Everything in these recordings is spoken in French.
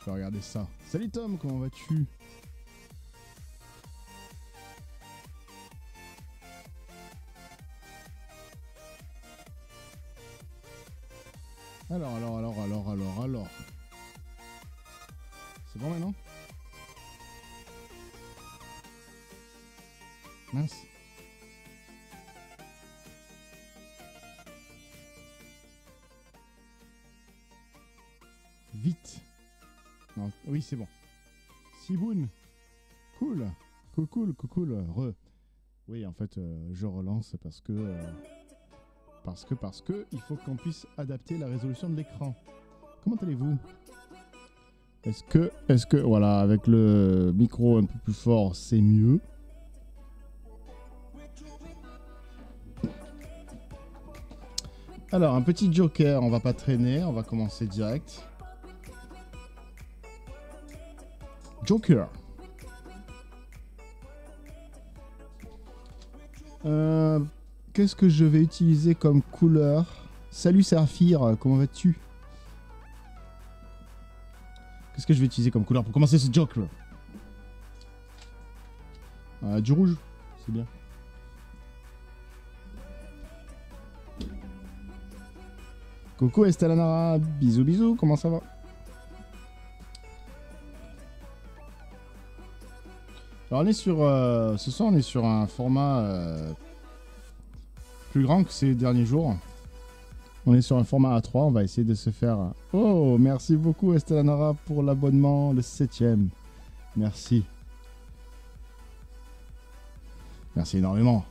Je vais regarder ça. Salut Tom, comment vas-tu? Alors. C'est bon maintenant? Mince. Vite. Non, oui, c'est bon. Siboun. Cool. Cool. Oui, en fait, je relance parce que il faut qu'on puisse adapter la résolution de l'écran. Comment allez-vous? Est-ce que, voilà, avec le micro un peu plus fort, c'est mieux? Alors, un petit joker, on va pas traîner, on va commencer direct. Joker. Qu'est-ce que je vais utiliser comme couleur? Salut Saphir, comment vas-tu? Qu'est-ce que je vais utiliser comme couleur pour commencer ce Joker? Du rouge, c'est bien. Coucou Estelanara, bisous, comment ça va? Alors on est sur, ce soir on est sur un format plus grand que ces derniers jours. On est sur un format A3, on va essayer de se faire... Oh, merci beaucoup Estelanara pour l'abonnement, le 7ème. Merci. Merci énormément.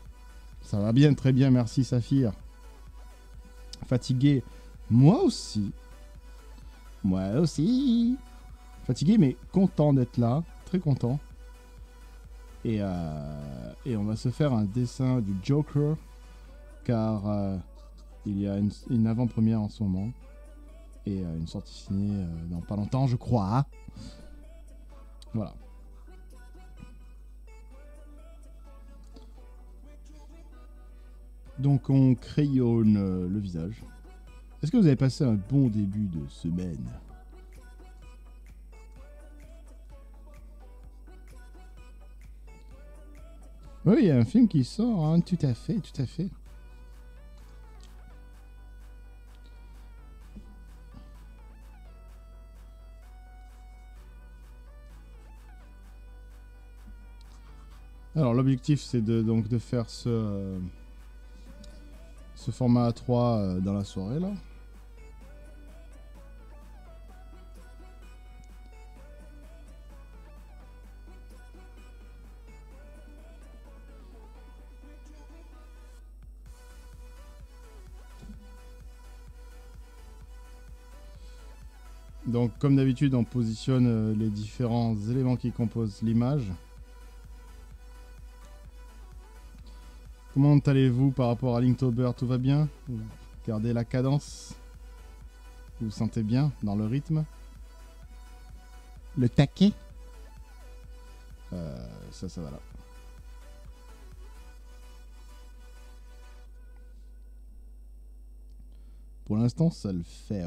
Ça va bien, très bien, merci Saphir. Fatigué, moi aussi. Fatigué, mais content d'être là, très content. Et on va se faire un dessin du Joker, car il y a une avant-première en ce moment. Et une sortie ciné dans pas longtemps, je crois. Voilà. Donc on crayonne le visage. Est-ce que vous avez passé un bon début de semaine? Oui, il y a un film qui sort, hein, tout à fait. Alors l'objectif c'est de faire ce format A3 dans la soirée là. Donc comme d'habitude on positionne les différents éléments qui composent l'image. Comment allez-vous par rapport à Linktober? Tout va bien? Vous gardez la cadence? Vous vous sentez bien dans le rythme? Le taquet? Ça va là. Pour l'instant, ça le fait.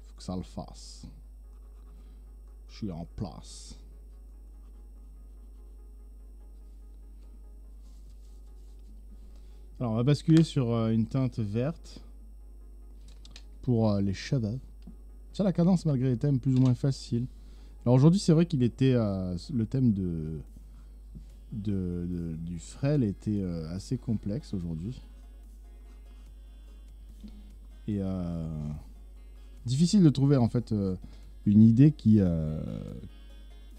Faut que ça le fasse. Je suis en place. Alors, on va basculer sur une teinte verte pour les cheveux. Ça, la cadence, malgré les thèmes plus ou moins faciles. Alors aujourd'hui, c'est vrai qu'il était... le thème du frêle était assez complexe aujourd'hui. Et difficile de trouver, en fait, une idée qui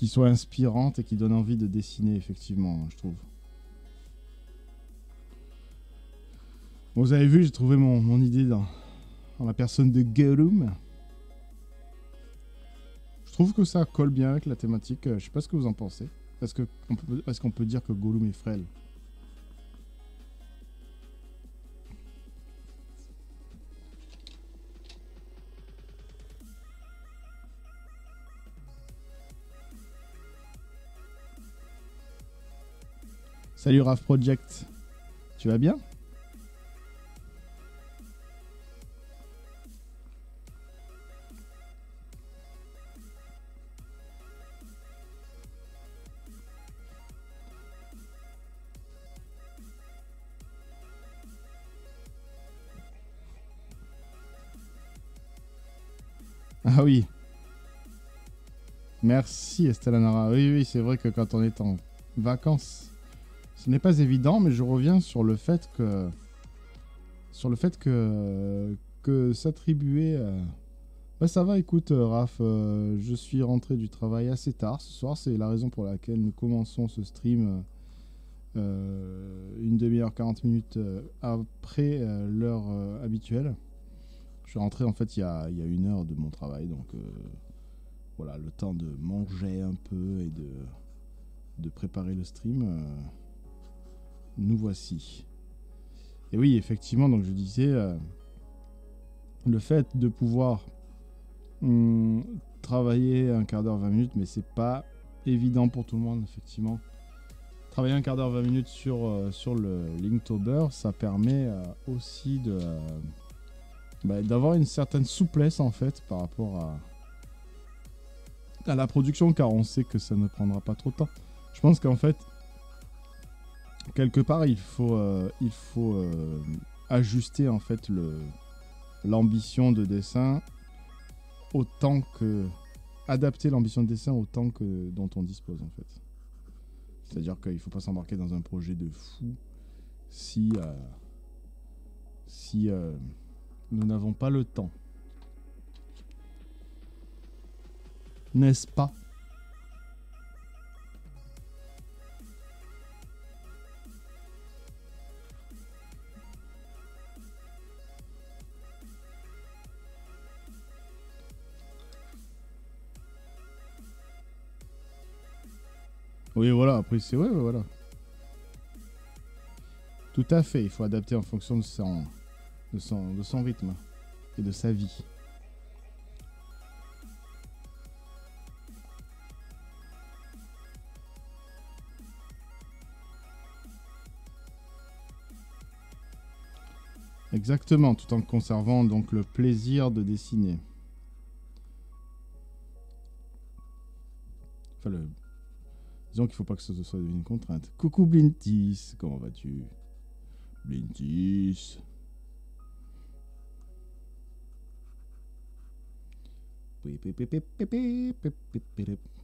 soit inspirante et qui donne envie de dessiner, effectivement, je trouve. Bon, vous avez vu, j'ai trouvé mon idée dans la personne de Gollum. Je trouve que ça colle bien avec la thématique. Je sais pas ce que vous en pensez. Est-ce qu'on peut dire que Gollum est frêle? Salut Raf Project. Tu vas bien? Ah oui. Merci Estelle Nara. Oui, oui, c'est vrai que quand on est en vacances, ce n'est pas évident, mais je reviens sur le fait que... que s'attribuer... Bah ça va, écoute, Raph, je suis rentré du travail assez tard ce soir. C'est la raison pour laquelle nous commençons ce stream une demi-heure, 40 minutes après l'heure habituelle. Je suis rentré en fait il y a 1 heure de mon travail, donc voilà, le temps de manger un peu et de préparer le stream. Nous voici. Et oui, effectivement, donc je disais, le fait de pouvoir travailler un quart d'heure, 20 minutes, mais c'est pas évident pour tout le monde, effectivement. Travailler un quart d'heure, 20 minutes sur le Linktober, ça permet aussi d'avoir une certaine souplesse en fait par rapport à la production, car on sait que ça ne prendra pas trop de temps. Je pense qu'en fait, quelque part, il faut ajuster en fait l'ambition de dessin autant que adapter l'ambition de dessin autant que dont on dispose en fait. C'est-à-dire qu'il ne faut pas s'embarquer dans un projet de fou si nous n'avons pas le temps. N'est-ce pas ? Oui, voilà, après c'est... Ouais, voilà. Tout à fait, il faut adapter en fonction de son rythme et de sa vie. Exactement, tout en conservant donc le plaisir de dessiner. Enfin, disons qu'il ne faut pas que ce soit une contrainte. Coucou Blintis, comment vas-tu? Blintis.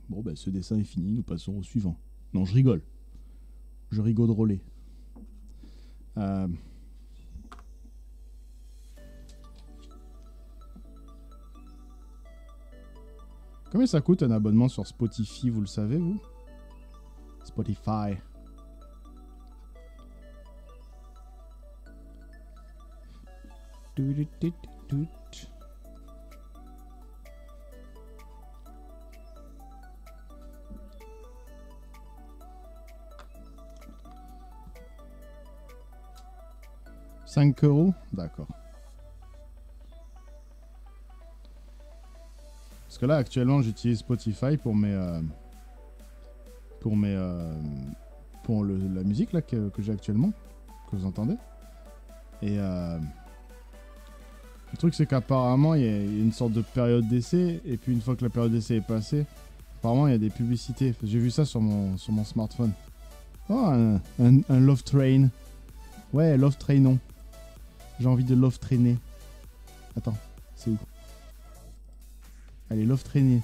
Bon, ben ce dessin est fini, nous passons au suivant. Non, je rigole. Je rigole drôler. Combien ça coûte un abonnement sur Spotify, vous le savez, vous? Spotify. €5, d'accord. Parce que là, actuellement, j'utilise Spotify pour la musique là que j'ai actuellement, que vous entendez. Et le truc, c'est qu'apparemment, il y a une sorte de période d'essai, et puis une fois que la période d'essai est passée, apparemment, il y a des publicités. J'ai vu ça sur mon smartphone. Oh, un love train. Ouais, love trainons. J'ai envie de love traîner. Attends, c'est où? Allez, love traîner.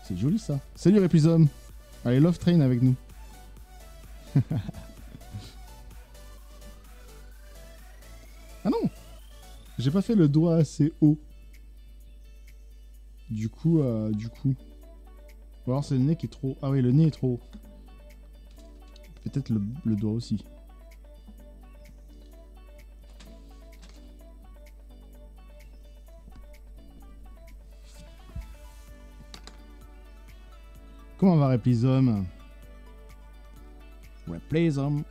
C'est joli ça. Salut Répizome. Allez, love train avec nous. Ah non, j'ai pas fait le doigt assez haut. Du coup. Ou alors c'est le nez qui est trop... Ah oui, le nez est trop haut. Peut-être le doigt aussi. Comment va Replizome? Replizome.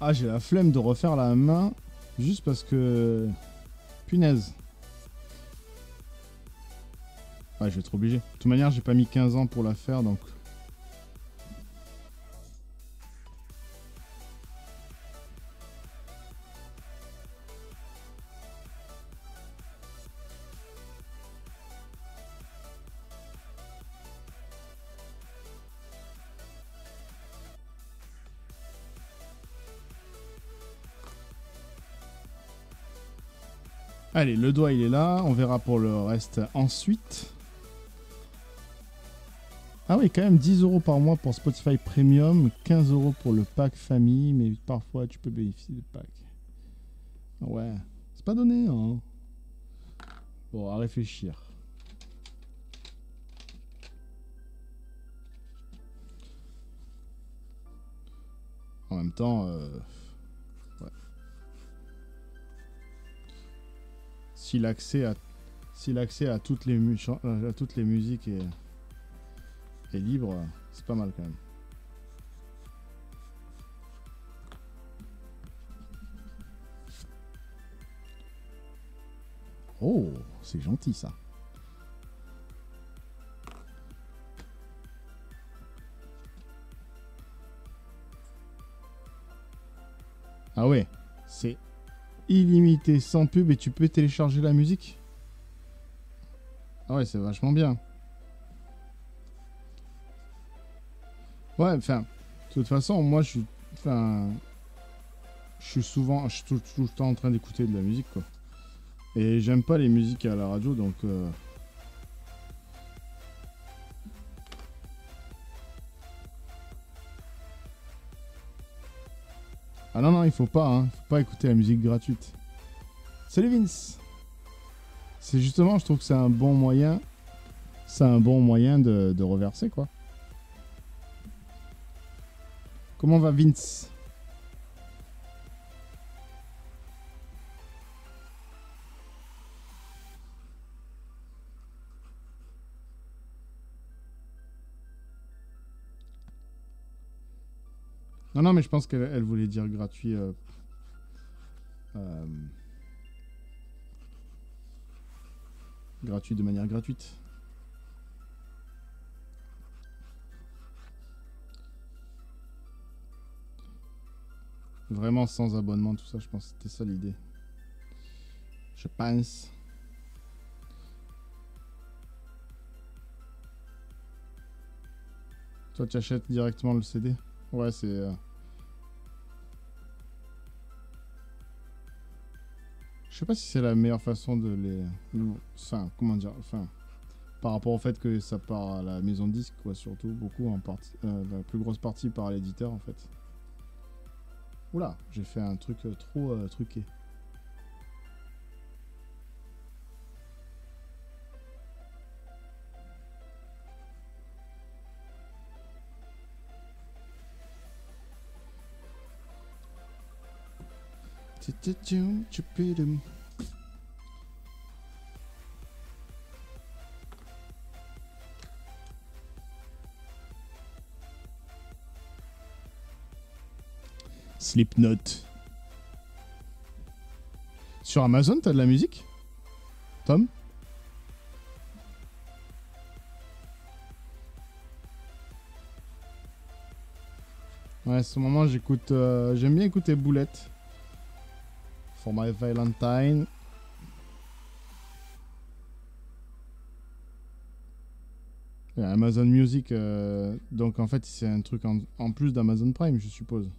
Ah, j'ai la flemme de refaire la main juste parce que... Punaise. Ouais, je vais être obligé. De toute manière, j'ai pas mis 15 ans pour la faire, donc... Allez, le doigt, il est là. On verra pour le reste ensuite. Ah oui, quand même 10 € par mois pour Spotify Premium, 15 € pour le pack famille, mais parfois tu peux bénéficier de packs. Ouais, c'est pas donné, hein. Bon, à réfléchir. En même temps, ouais. Si l'accès à toutes les musiques est libre, c'est pas mal quand même. Oh, c'est gentil ça. Ah ouais, c'est illimité, sans pub, et tu peux télécharger la musique. Ah ouais, c'est vachement bien. Ouais, enfin, de toute façon, moi, je suis tout le temps en train d'écouter de la musique, quoi. Et j'aime pas les musiques à la radio, donc... Ah non, non, il faut pas, hein. Faut pas écouter la musique gratuite. Salut Vince. C'est justement, je trouve que c'est un bon moyen... C'est un bon moyen de reverser, quoi. Comment va Vince? Non, non, mais je pense qu'elle voulait dire gratuit. Gratuit de manière gratuite. Vraiment sans abonnement, tout ça, je pense que c'était ça l'idée. Je pense. Toi, tu achètes directement le CD? Ouais, c'est... Je sais pas si c'est la meilleure façon de les... Enfin, comment dire... Enfin, par rapport au fait que ça part à la maison de disque, quoi, surtout, beaucoup, en partie... la plus grosse partie par l'éditeur, en fait. Oula, j'ai fait un truc trop truqué. Slipknot. Sur Amazon, t'as de la musique, Tom? Ouais, à ce moment, j'écoute... j'aime bien écouter Boulette. For My Valentine. Et Amazon Music, donc en fait, c'est un truc en plus d'Amazon Prime, je suppose.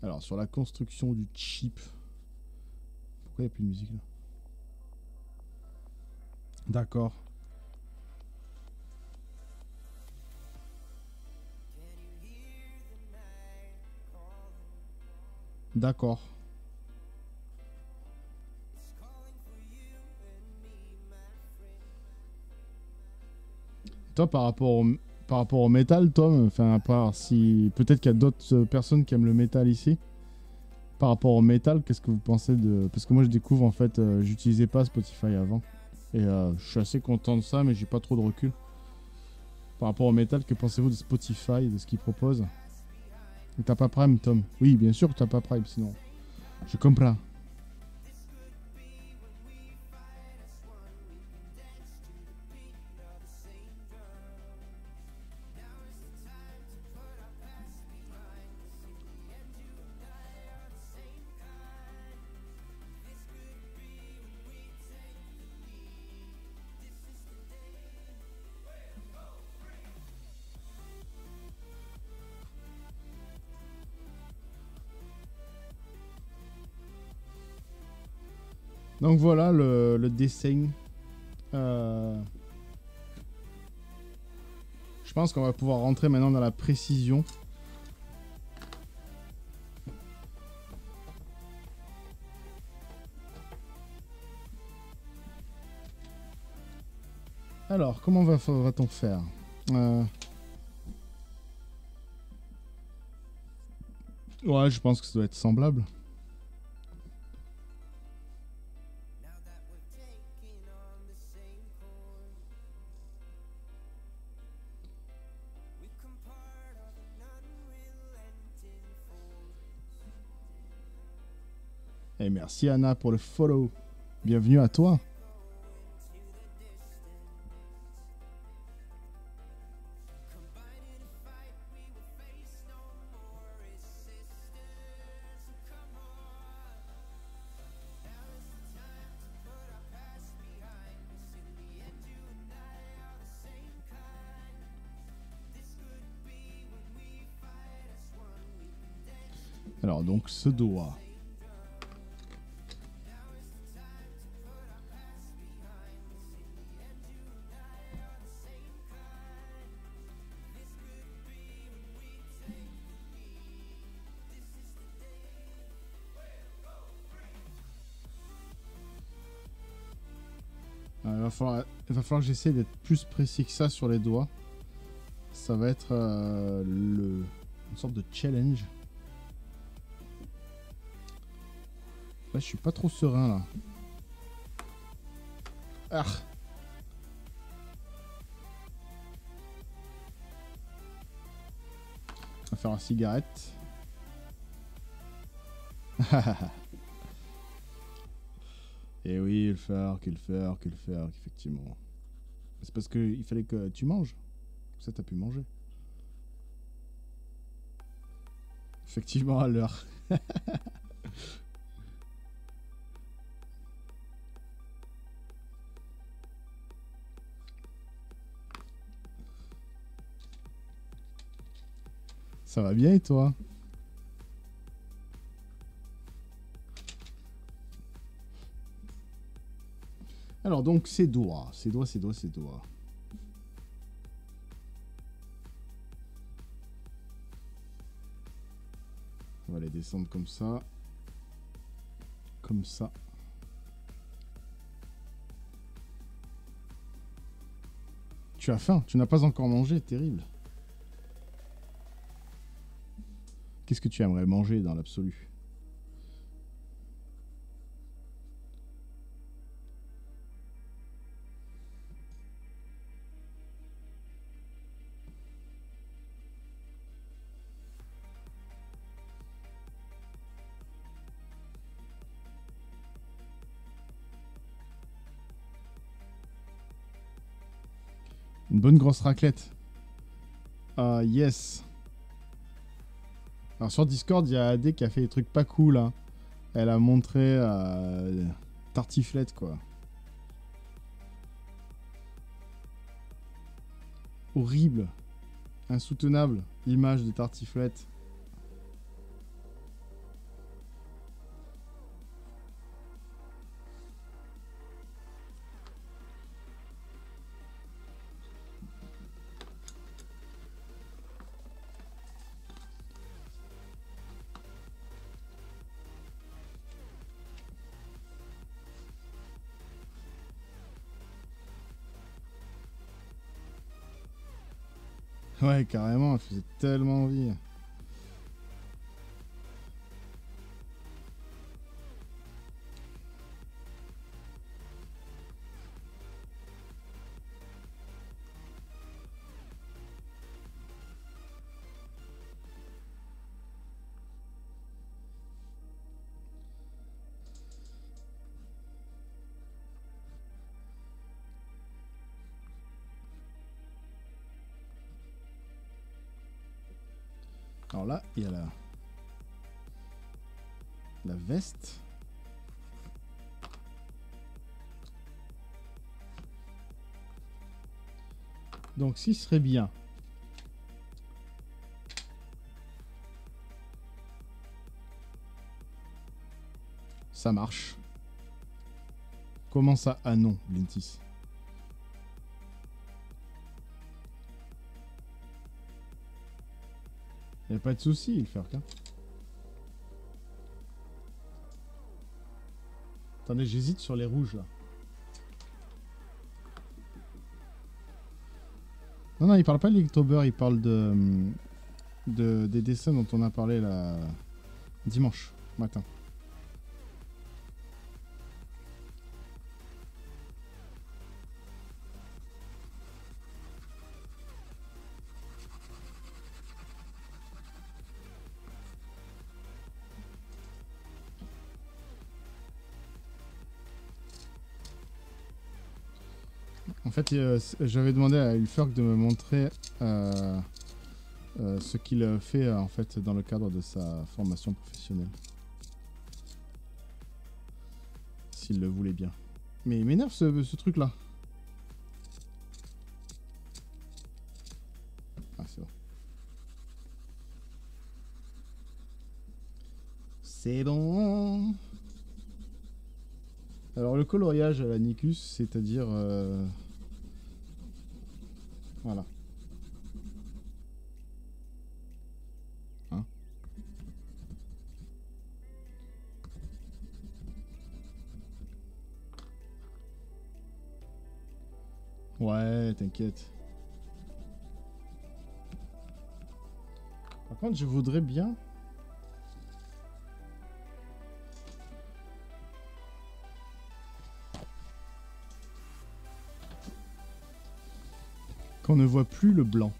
Alors, sur la construction du chip. Pourquoi il n'y a plus de musique là? D'accord. D'accord. Toi, par rapport au métal, Tom, enfin, à part si... Peut-être qu'il y a d'autres personnes qui aiment le métal ici. Par rapport au métal, qu'est-ce que vous pensez de... Parce que moi je découvre en fait, j'utilisais pas Spotify avant. Et je suis assez content de ça, mais j'ai pas trop de recul. Par rapport au métal, que pensez-vous de Spotify, de ce qu'ils proposent? T'as pas Prime, Tom? Oui, bien sûr que t'as pas Prime, sinon je comprends. Donc voilà le dessin. Je pense qu'on va pouvoir rentrer maintenant dans la précision. Alors, comment va-t-on faire? Ouais, je pense que ça doit être semblable. Et merci Anna pour le follow. Bienvenue à toi. Alors donc ce doigt. Il va falloir que j'essaie d'être plus précis que ça sur les doigts. Ça va être une sorte de challenge. Là, je suis pas trop serein là. Ah. On va faire la cigarette. Et oui, le faire, effectivement. C'est parce qu'il fallait que tu manges. Ça, t'as pu manger. Effectivement, à l'heure. Ça va bien et toi? Alors donc ces doigts. On va les descendre comme ça. Comme ça. Tu as faim? Tu n'as pas encore mangé? Terrible. Qu'est-ce que tu aimerais manger dans l'absolu? Une bonne grosse raclette. Ah, yes. Alors sur Discord, il y a AD qui a fait des trucs pas cool. Hein. Elle a montré tartiflette, quoi. Horrible. Insoutenable. Image de tartiflette. Ouais, carrément, elle faisait tellement envie. Alors là, il y a la veste. Donc, ce qui serait bien. Ça marche. Comment ça? Ah non, Blintis. Y a pas de souci, il fait rien. Attendez, j'hésite sur les rouges là. Non, non, il parle pas de l'Inktober, il parle des dessins dont on a parlé là dimanche matin. En fait, j'avais demandé à Ulferk de me montrer ce qu'il fait en fait dans le cadre de sa formation professionnelle. S'il le voulait bien. Mais il m'énerve ce truc là. Ah, c'est bon. C'est bon. Alors le coloriage à la Nicus, c'est-à-dire... Voilà. Hein? Ouais, t'inquiète. Par contre, je voudrais bien... qu'on ne voit plus le blanc.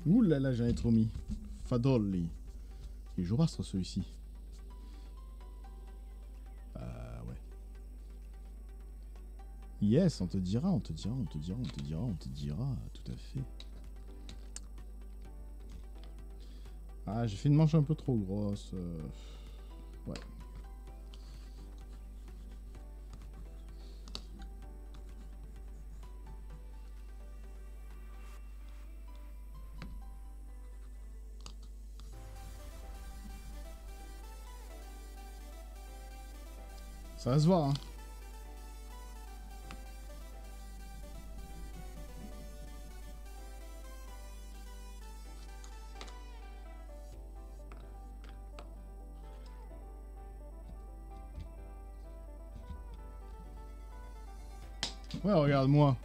Ouh là là, j'en ai trop mis. Fadolli. Il est jouastre celui-ci. Ouais. Yes, on te dira, on te dira, on te dira, on te dira, on te dira. Tout à fait. Ah, j'ai fait une manche un peu trop grosse. Ouais. Ça va se voir, hein. Ouais, regarde-moi.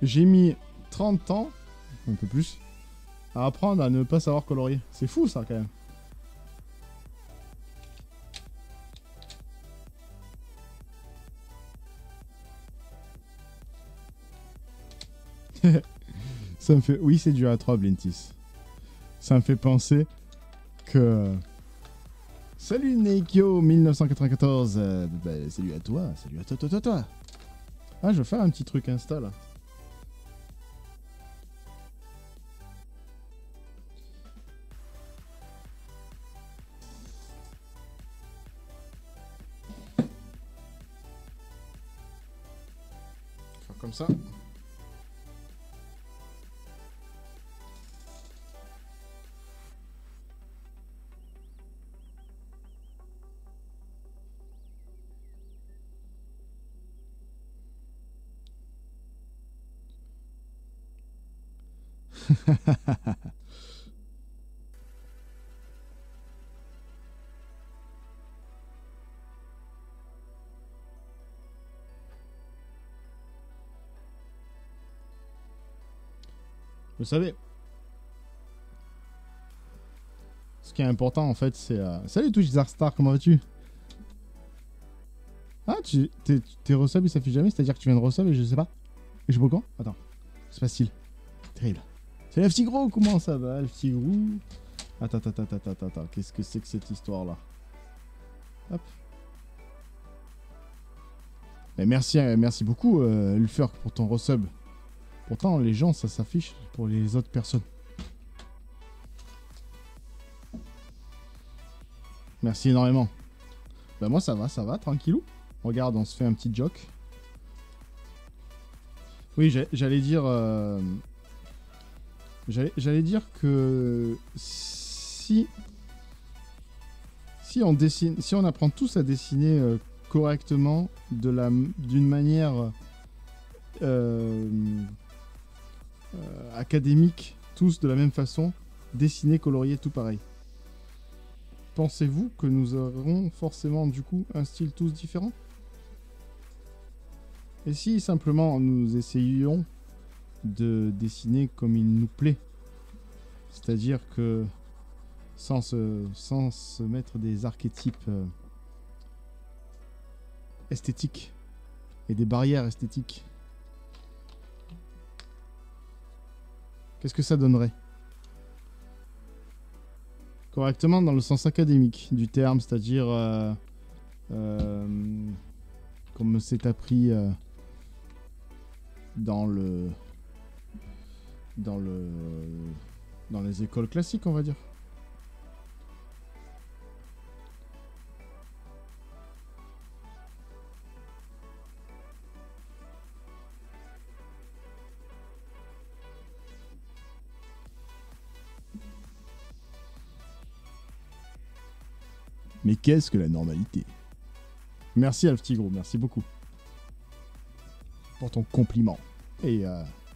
J'ai mis 30 ans, un peu plus, à apprendre à ne pas savoir colorier. C'est fou, ça, quand même. Ça me fait... Oui, c'est du A3, Blintis. Ça me fait penser que... Salut Nekio 1994. Bah, salut à toi. Salut à toi. Ah, je vais faire un petit truc Insta, là. Faire comme ça. Vous savez, ce qui est important en fait, c'est... Salut Twitch Darkstar, comment vas-tu? Ah, tes resubs ils s'affichent jamais, c'est-à-dire que tu viens de resub et je sais pas. Et je sais pas quand. Attends, c'est facile. Terrible. C'est le petit gros, comment ça va, le petit gros? Attends. Qu'est-ce que c'est que cette histoire-là? Hop. Mais merci beaucoup, Ulfer, pour ton resub. Pourtant, les gens, ça s'affiche pour les autres personnes. Merci énormément. Bah moi, ça va, tranquillou. Regarde, on se fait un petit joke. Oui, j'allais dire... J'allais dire que si on dessine, si on apprend tous à dessiner correctement d'une manière académique, tous de la même façon, dessiner, colorier, tout pareil. Pensez-vous que nous aurons forcément du coup un style tous différent? Et si simplement nous essayions de dessiner comme il nous plaît, c'est-à-dire que sans se mettre des archétypes esthétiques et des barrières esthétiques, qu'est-ce que ça donnerait? Correctement dans le sens académique du terme, c'est-à-dire comme c'est appris dans les écoles classiques, on va dire. Mais qu'est-ce que la normalité? Merci Alftigro, merci beaucoup pour ton compliment. Et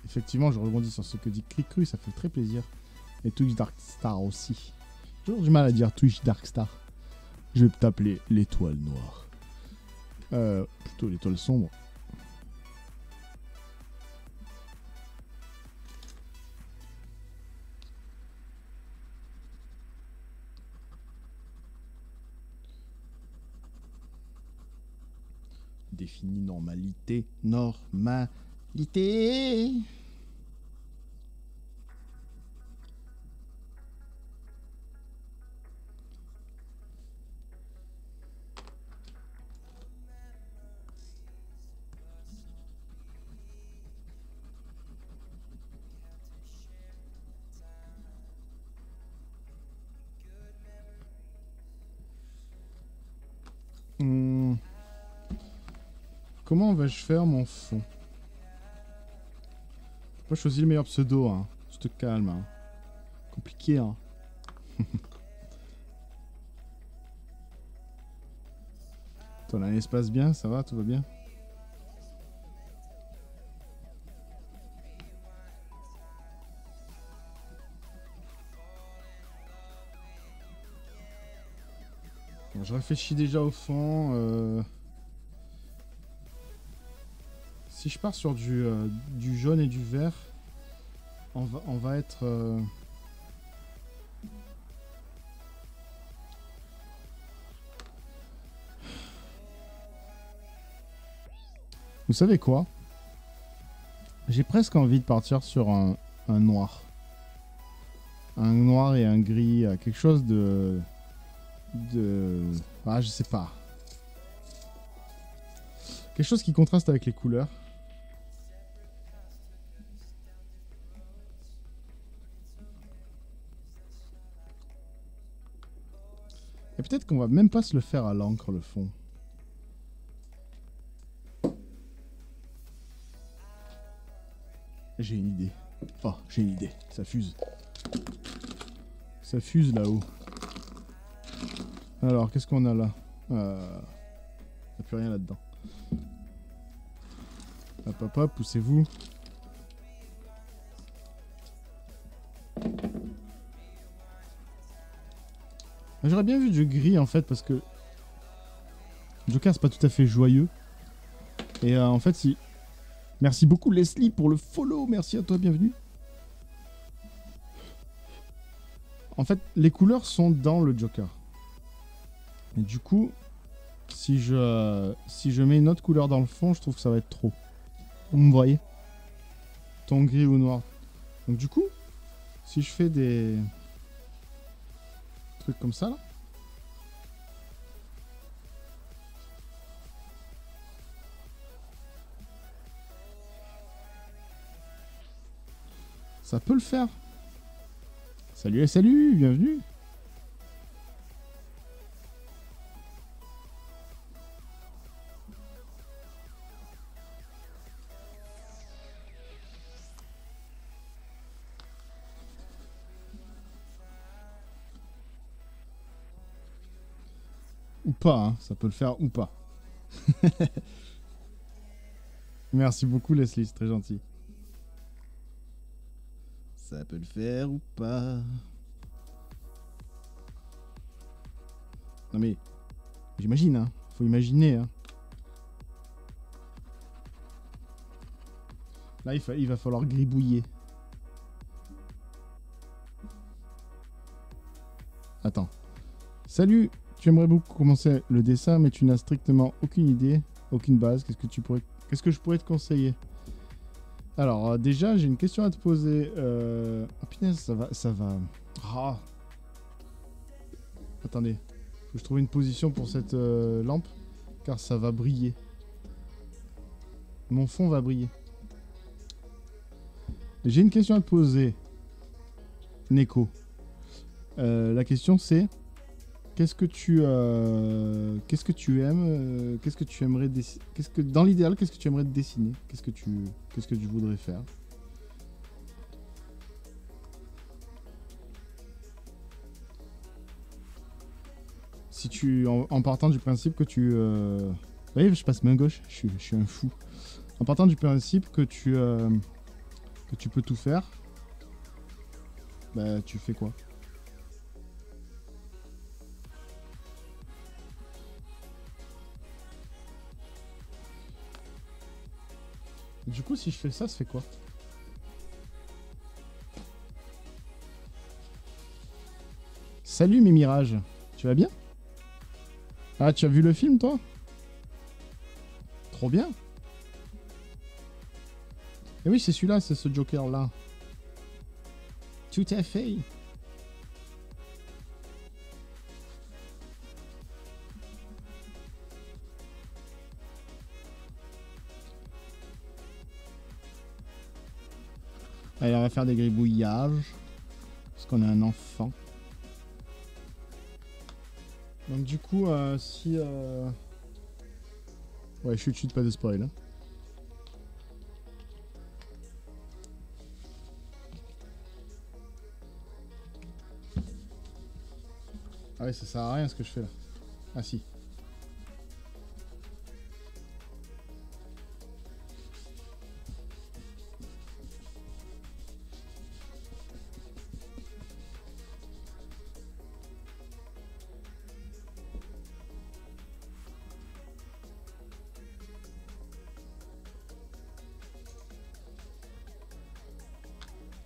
effectivement, je rebondis sur ce que dit Cricru, ça fait très plaisir. Et Twitch Darkstar aussi. J'ai toujours du mal à dire Twitch Darkstar. Je vais t'appeler l'étoile noire. Plutôt l'étoile sombre. Définie normalité. Normalité. Comment vais-je faire mon fond? J'ai pas choisi le meilleur pseudo, hein. Tu te calmes, hein. Compliqué, hein. Ton année se passe bien, ça va, tout va bien? Bon, je réfléchis déjà au fond. Si je pars sur du jaune et du vert, on va être... Vous savez quoi? J'ai presque envie de partir sur un noir. Un noir et un gris, quelque chose de... Ah, je sais pas. Quelque chose qui contraste avec les couleurs. Et peut-être qu'on va même pas se le faire à l'encre, le fond. J'ai une idée. Oh, j'ai une idée. Ça fuse. Ça fuse là-haut. Alors, qu'est-ce qu'on a là? Il n'y a plus rien là-dedans. Hop, hop, hop, poussez-vous. J'aurais bien vu du gris en fait, parce que Joker c'est pas tout à fait joyeux. Et en fait, si... Merci beaucoup Leslie pour le follow, merci à toi, bienvenue. En fait, les couleurs sont dans le Joker. Et du coup, si je mets une autre couleur dans le fond, je trouve que ça va être trop. Vous me voyez? Ton gris ou noir. Donc du coup, si je fais des trucs comme ça, là, ça peut le faire. Salut, salut, bienvenue. Ou pas, hein, ça peut le faire ou pas. Merci beaucoup Leslie, c'est très gentil. Ça peut le faire ou pas. Non mais, j'imagine, hein. Faut imaginer, hein. Là, il va falloir gribouiller. Attends. Salut, tu aimerais beaucoup commencer le dessin, mais tu n'as strictement aucune idée, aucune base. Qu'est-ce que je pourrais te conseiller? Alors, déjà, j'ai une question à te poser. Oh punaise, ça va. Ah. Attendez. Faut que je trouve une position pour cette lampe, car ça va briller. Mon fond va briller. J'ai une question à te poser, Neko. La question c'est qu'est-ce que tu aimes, qu'est-ce que tu aimerais dessiner, dans l'idéal, qu'est-ce que tu aimerais dessiner, qu'est-ce que tu voudrais faire? Si tu en partant du principe que tu vous voyez, je passe main gauche, je suis un fou. En partant du principe que tu peux tout faire, bah tu fais quoi? Du coup, si je fais ça fait quoi? Salut mes mirages, tu vas bien? Ah, tu as vu le film toi? Trop bien. Et oui, c'est celui-là, c'est ce Joker là. Tout à fait. Allez, on va faire des gribouillages. Parce qu'on est un enfant. Donc du coup, si... Ouais, chut, pas de spoil. Hein. Ah ouais, ça sert à rien ce que je fais là. Ah si.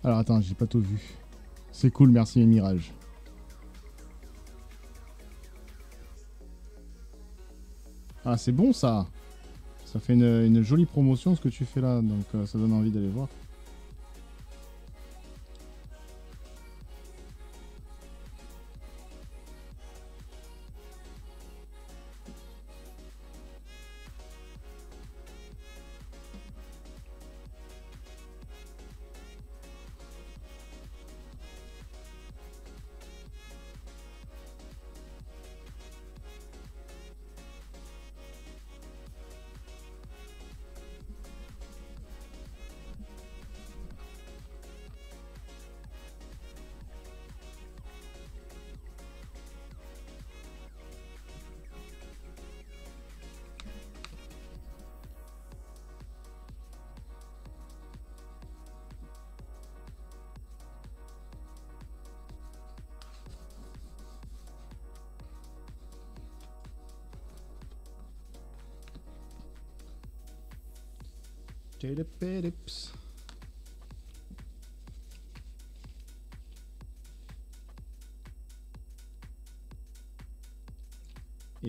Alors attends, j'ai pas tout vu. C'est cool, merci mes mirages. Ah, c'est bon ça. Ça fait une jolie promotion ce que tu fais là, donc ça donne envie d'aller voir.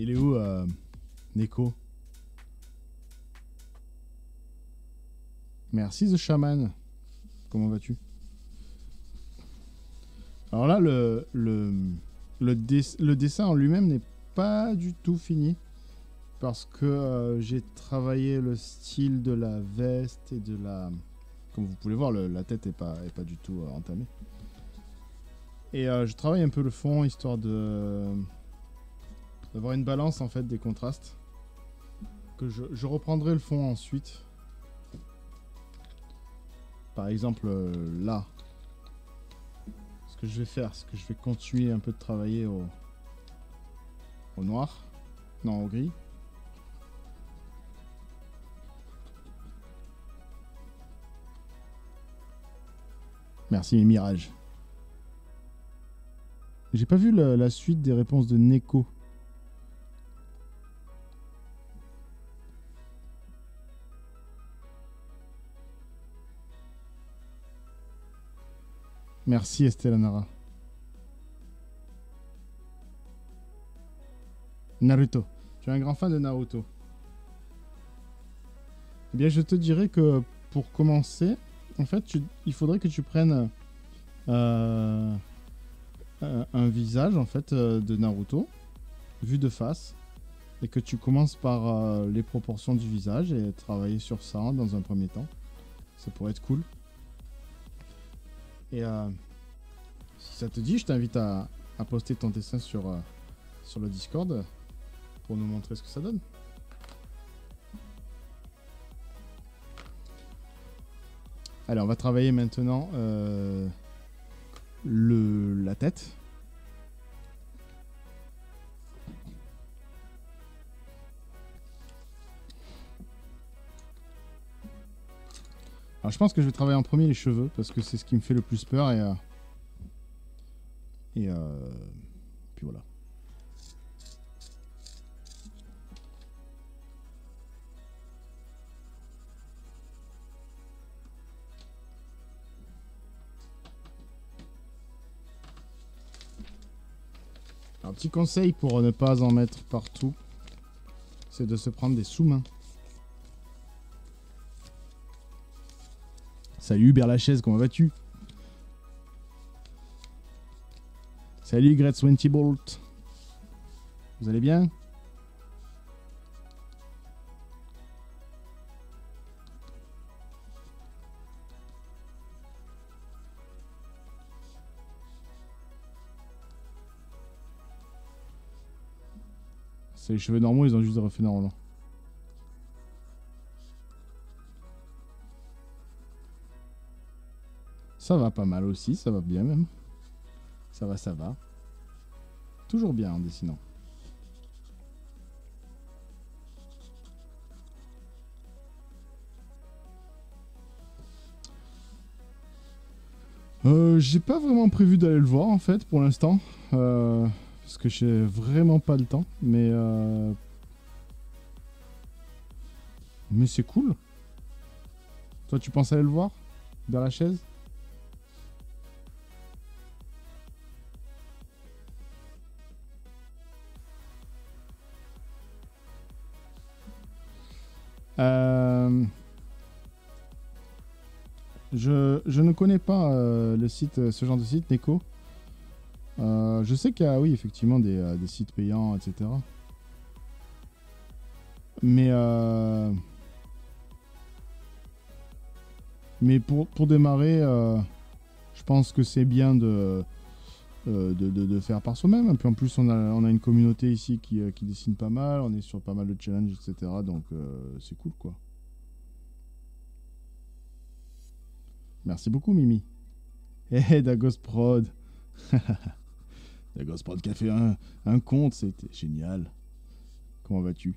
Il est où, Neko? Merci The Shaman. Comment vas-tu? Alors là, le dessin en lui-même n'est pas du tout fini. Parce que j'ai travaillé le style de la veste et de la... Comme vous pouvez voir, la tête est pas du tout entamée. Et je travaille un peu le fond, histoire d'avoir une balance en fait des contrastes. Que je reprendrai le fond ensuite. Par exemple, là. Ce que je vais faire, c'est que je vais continuer un peu de travailler au noir. Non, au gris. Merci, Mirage. J'ai pas vu la suite des réponses de Neko. Merci, Estelle Nara. Naruto. Tu es un grand fan de Naruto. Eh bien, je te dirais que pour commencer, en fait, il faudrait que tu prennes un visage en fait de Naruto, vu de face, et que tu commences par les proportions du visage et travailler sur ça dans un premier temps. Ça pourrait être cool. Et si ça te dit, je t'invite à poster ton dessin sur le Discord pour nous montrer ce que ça donne. Allez, on va travailler maintenant la tête. Alors je pense que je vais travailler en premier les cheveux parce que c'est ce qui me fait le plus peur et puis voilà. Un petit conseil pour ne pas en mettre partout, c'est de se prendre des sous-mains. Salut Hubert Lachaise, comment vas-tu? Salut Gret Swentibolt. Vous allez bien? C'est les cheveux normaux, ils ont juste des reflets normaux. Ça va pas mal aussi, ça va bien même. Ça va, ça va. Toujours bien en dessinant. J'ai pas vraiment prévu d'aller le voir en fait pour l'instant. Parce que j'ai vraiment pas le temps. Mais c'est cool. Toi tu penses aller le voir? Dans la chaise? Je ne connais pas le site, ce genre de site, Neko. Je sais qu'il y a, oui, effectivement, des sites payants, etc. Mais pour démarrer, je pense que c'est bien de faire par soi-même. Et puis en plus, on a une communauté ici qui dessine pas mal. On est sur pas mal de challenges, etc. Donc c'est cool, quoi. Merci beaucoup, Mimi. Hey, Dagos Prod. Dagos Prod qui a fait un compte, c'était génial. Comment vas-tu?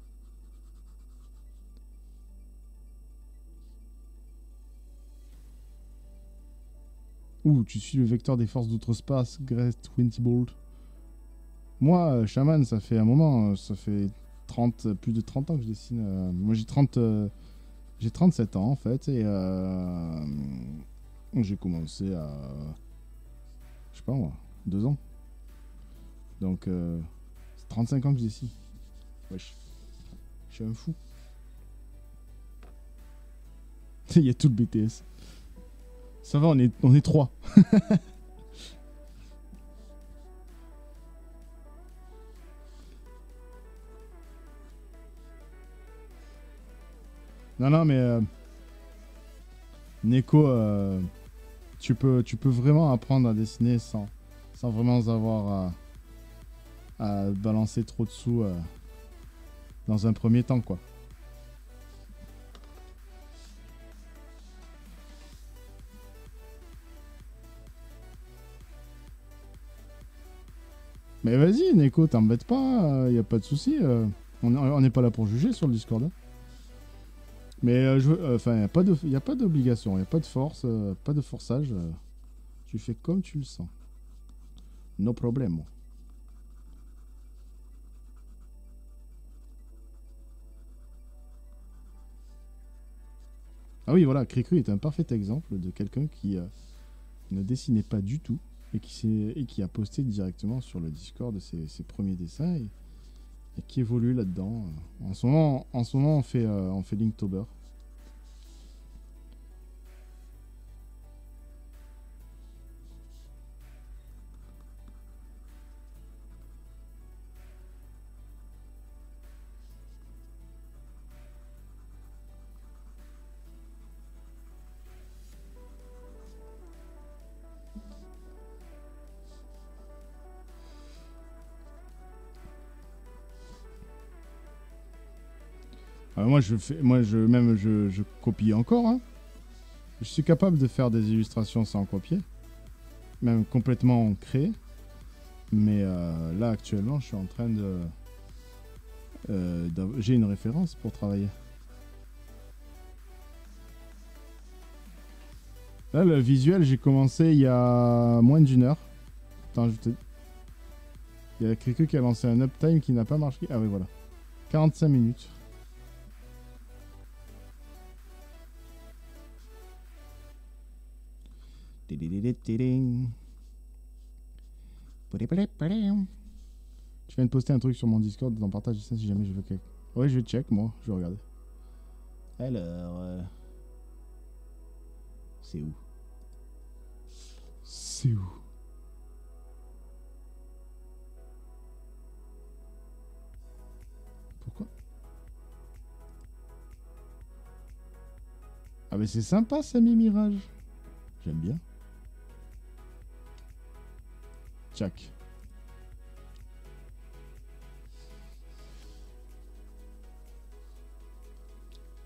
Ouh, tu suis le vecteur des forces d'outre-space, Great Wintibolt. Moi, Shaman, ça fait un moment, ça fait plus de 30 ans que je dessine. Moi, j'ai 37 ans, en fait, et j'ai commencé à, je sais pas moi, 2 ans. Donc, c'est 35 ans que je dessine. Wesh. Je suis un fou. Il y a tout le BTS. Ça va, on est 3. Non, non, mais Neko, tu peux vraiment apprendre à dessiner sans vraiment avoir à balancer trop de sous dans un premier temps, quoi. Mais vas-y, Neko, t'embête pas, y a pas de souci. On n'est pas là pour juger sur le Discord. Hein. Mais enfin, y a pas d'obligation, y a pas de force, pas de forçage. Tu fais comme tu le sens. No problème. Ah oui, voilà, Cricru est un parfait exemple de quelqu'un qui ne dessinait pas du tout et qui a posté directement sur le Discord ses premiers dessins et qui évolue là-dedans. En ce moment, on fait Linktober. Je copie encore. Hein. Je suis capable de faire des illustrations sans copier, même complètement créées. Mais là, actuellement, je suis en train de... j'ai une référence pour travailler. Là, le visuel, j'ai commencé il y a moins d'une heure. Attends, il y a quelqu'un qui a lancé un uptime qui n'a pas marché. Ah oui, voilà. 45 minutes. Je viens de poster un truc sur mon Discord, dans partage ça si jamais je veux quelque... Ouais, je vais check, moi, je vais regarder. Alors... C'est où? C'est où? Pourquoi? Ah mais c'est sympa, Samy Mirage. J'aime bien. Tchac.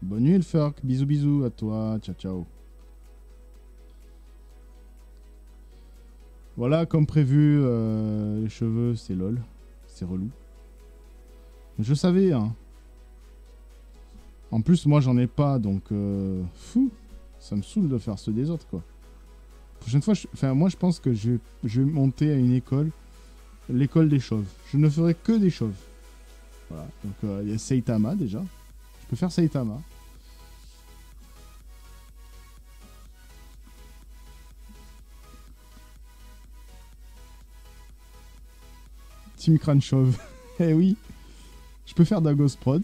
Bonne nuit, le Ferk. Bisous, bisous à toi. Ciao, ciao. Voilà, comme prévu, les cheveux, c'est lol. C'est relou. Je savais, hein. En plus, moi, j'en ai pas, donc... fou. Ça me saoule de faire ceux des autres, quoi. Prochaine fois, moi, je pense que je vais monter à une école. L'école des chauves. Je ne ferai que des chauves. Voilà. Donc, il y a Saitama, déjà. Je peux faire Saitama. Team Crâne Chauve. Eh oui. Je peux faire Dagos Prod.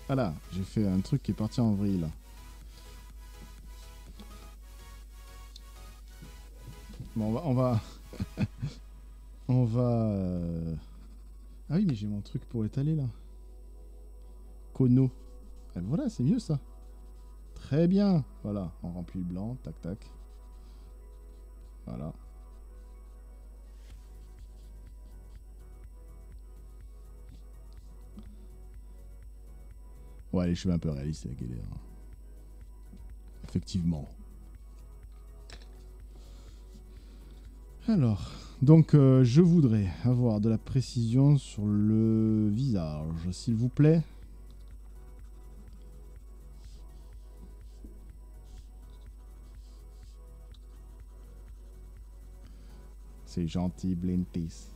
Voilà, j'ai fait un truc qui est parti en vrille là. Bon, on va... on va... Ah oui, mais j'ai mon truc pour étaler là. Kono. Et voilà, c'est mieux ça. Très bien. Voilà, on remplit le blanc, tac tac. Voilà. Ouais, les cheveux un peu réalistes, c'est la galère. Effectivement. Alors, donc je voudrais avoir de la précision sur le visage, s'il vous plaît. C'est gentil, Blintis.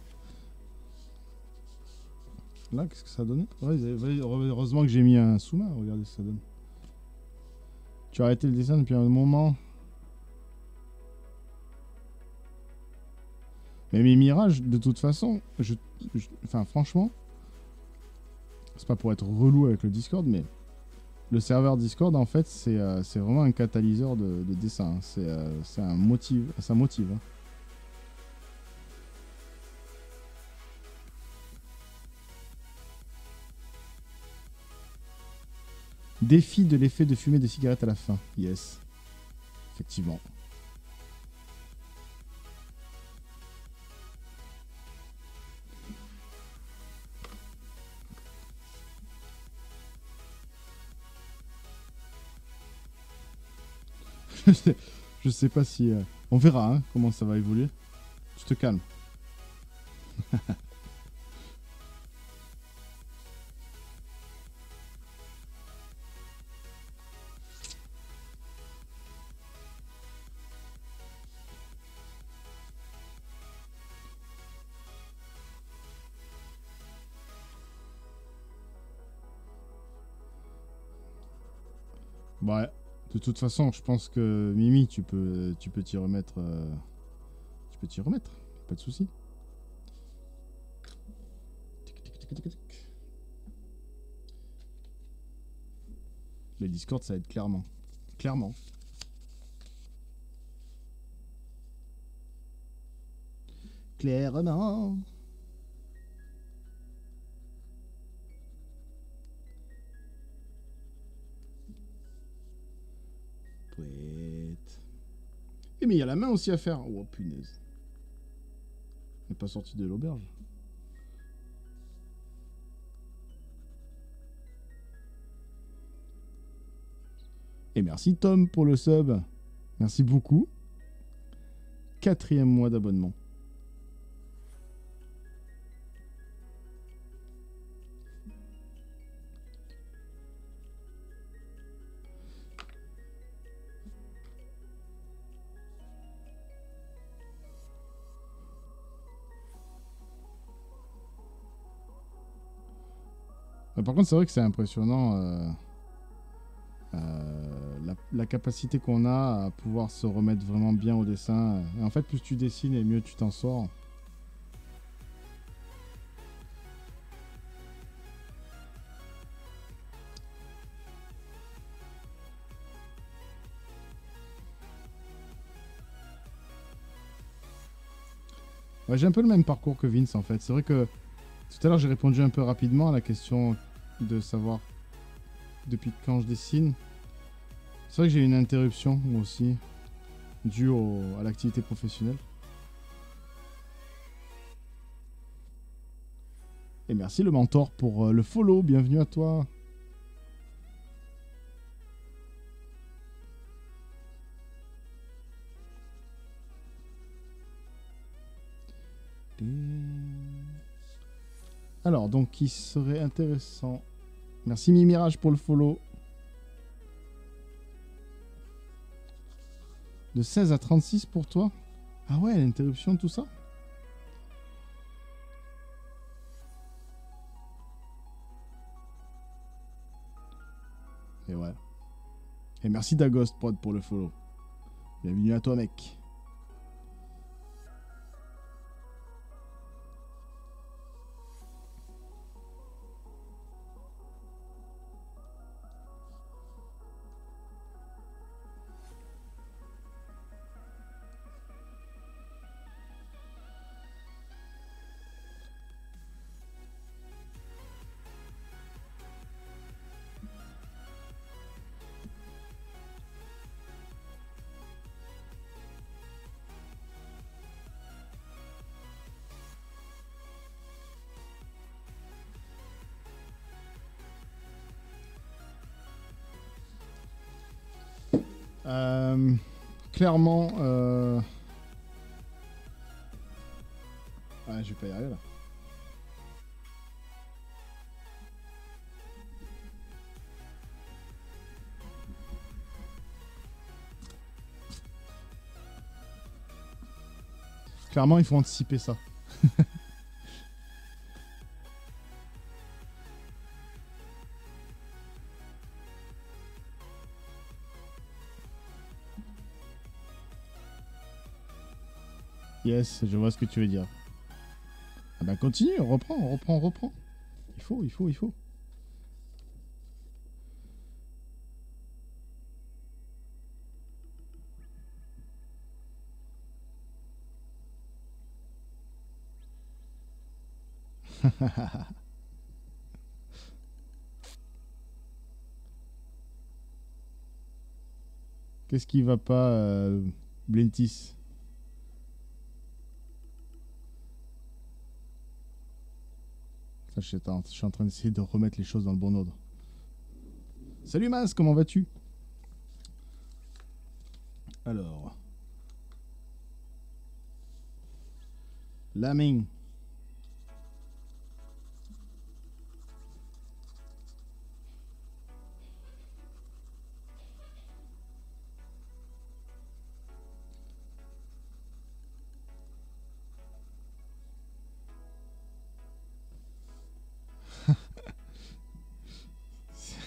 Là, qu'est-ce que ça a donné? Ouais, heureusement que j'ai mis un sous-main, regardez ce que ça donne. Tu as arrêté le dessin depuis un moment. Mais mes mirages, de toute façon, enfin franchement, c'est pas pour être relou avec le Discord, mais le serveur Discord, en fait, c'est vraiment un catalyseur de dessin. Hein. C'est un motive, ça motive. Hein. Défi de l'effet de fumée des cigarettes à la fin. Yes. Effectivement. Je sais pas si... on verra hein, comment ça va évoluer. Tu te calmes. Ouais. De toute façon, je pense que Mimi, tu peux t'y remettre. Tu peux t'y remettre. Pas de souci. Le Discord, ça aide clairement. Clairement. Clairement. Poète. Eh mais il y a la main aussi à faire. Oh punaise. Elle n'est pas sortie de l'auberge. Et merci Tom pour le sub. Merci beaucoup. 4e mois d'abonnement. Par contre, c'est vrai que c'est impressionnant la capacité qu'on a à pouvoir se remettre vraiment bien au dessin. Et en fait, plus tu dessines et mieux tu t'en sors. Ouais, j'ai un peu le même parcours que Vince en fait. C'est vrai que tout à l'heure j'ai répondu un peu rapidement à la question de savoir depuis quand je dessine. C'est vrai que j'ai eu une interruption moi aussi, due à l'activité professionnelle. Et merci le mentor pour le follow, bienvenue à toi. Alors, donc, il serait intéressant. Merci Mimirage pour le follow. De 16 à 36 pour toi. Ah ouais, l'interruption, tout ça. Et ouais. Et merci Dagost Prod pour le follow. Bienvenue à toi, mec. Clairement, ah, je vais pas y arriver là. Clairement, il faut anticiper ça. Yes, je vois ce que tu veux dire. Ah bah continue, reprends. Il faut. Qu'est-ce qui va pas, Blentis? Ça, je suis en train d'essayer de remettre les choses dans le bon ordre. Salut Mas, comment vas-tu? Alors. Laming.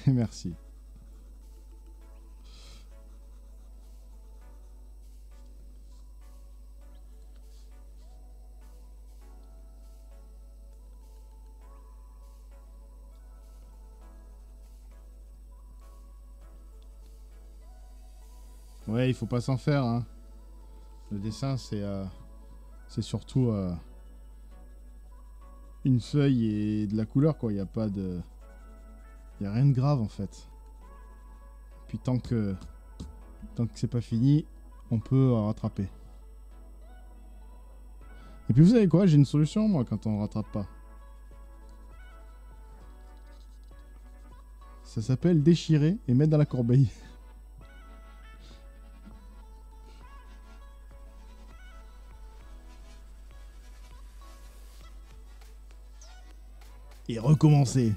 Merci. Ouais, il faut pas s'en faire, hein. Le dessin, c'est surtout une feuille et de la couleur, quoi. Il y a pas de... Il y a rien de grave, en fait. Puis tant que c'est pas fini, on peut rattraper. Et puis vous savez quoi, j'ai une solution, moi, quand on rattrape pas. Ça s'appelle déchirer et mettre dans la corbeille. Et recommencer.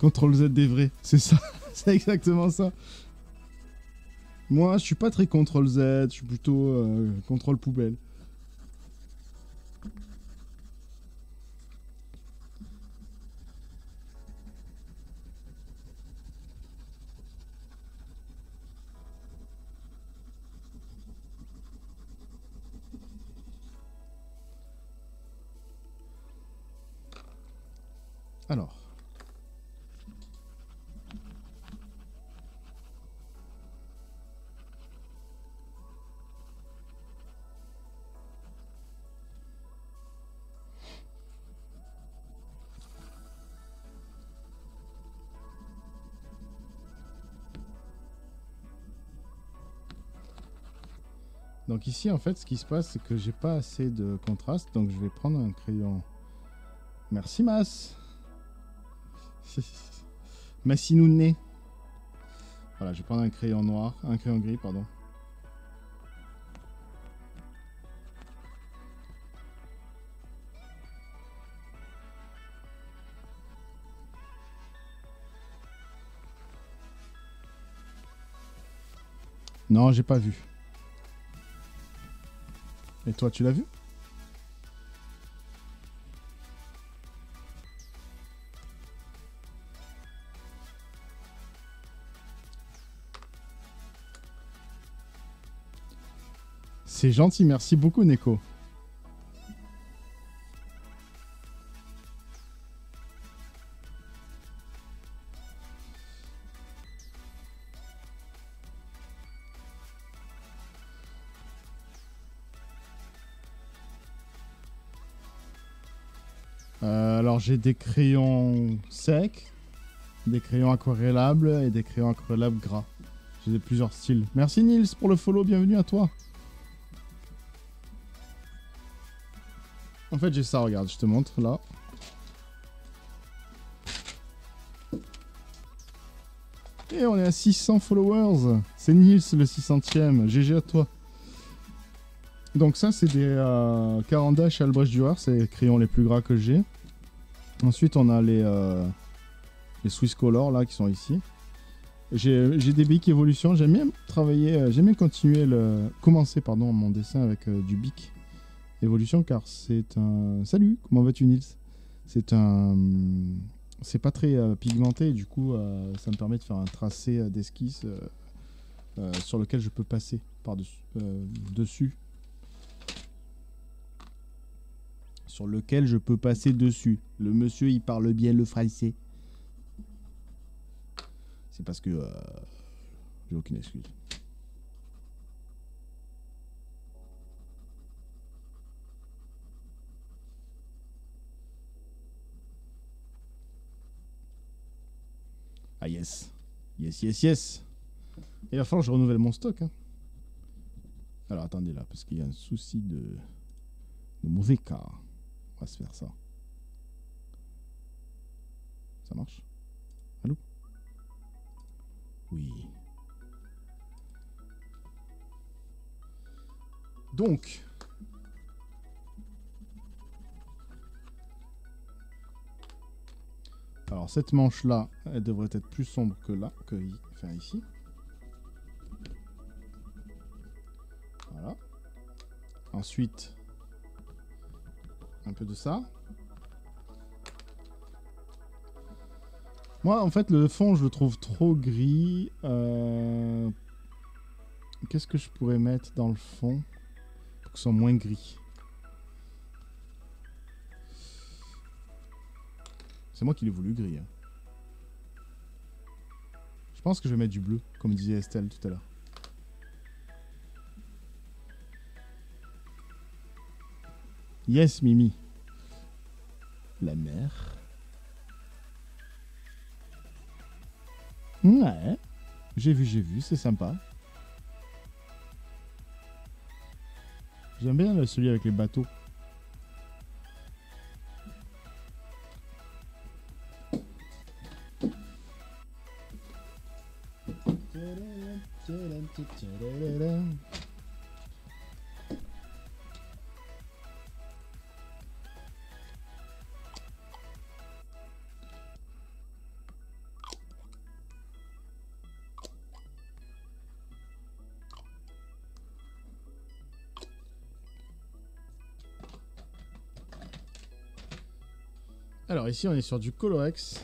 CTRL Z des vrais, c'est ça, c'est exactement ça. Moi, je suis pas très CTRL Z, je suis plutôt CTRL poubelle. Alors. Donc ici, en fait, ce qui se passe, c'est que j'ai pas assez de contraste, donc je vais prendre un crayon. Merci, Mas. Massinouné. Voilà, je vais prendre un crayon noir, un crayon gris, pardon. Non, j'ai pas vu. Et toi, tu l'as vu? C'est gentil, merci beaucoup, Neko. Alors j'ai des crayons secs, des crayons aquarellables et des crayons aquarellables gras. J'ai plusieurs styles. Merci Nils pour le follow, bienvenue à toi. En fait j'ai ça, regarde, je te montre là. Et on est à 600 followers. C'est Nils le 600ème, GG à toi. Donc ça, c'est des Carandas chez Albrecht Dürer, c'est les crayons les plus gras que j'ai. Ensuite, on a les Swiss Color, là, qui sont ici. J'ai des Bic Evolution, j'aime bien travailler, j'aime bien commencer mon dessin avec du Bic Evolution, car c'est un... Salut, comment vas-tu Nils? C'est pas très pigmenté, et du coup, ça me permet de faire un tracé d'esquisse sur lequel je peux passer par-dessus, dessus. Sur lequel je peux passer dessus. Le monsieur, il parle bien le français. C'est parce que j'ai aucune excuse. Ah yes. Yes, yes, yes. Il va falloir que je renouvelle mon stock. Hein. Alors attendez là, parce qu'il y a un souci de mauvais cas. On va se faire ça. Ça marche? Allô? Oui. Donc. Alors cette manche là, elle devrait être plus sombre que là, enfin ici. Voilà. Ensuite, un peu de ça. Moi, en fait, le fond, je le trouve trop gris. Qu'est-ce que je pourrais mettre dans le fond pour que ce soit moins gris? C'est moi qui l'ai voulu gris. Hein. Je pense que je vais mettre du bleu, comme disait Estelle tout à l'heure. Yes, Mimi. La mer. Ouais. J'ai vu, c'est sympa. J'aime bien celui avec les bateaux. Alors ici on est sur du Colorex.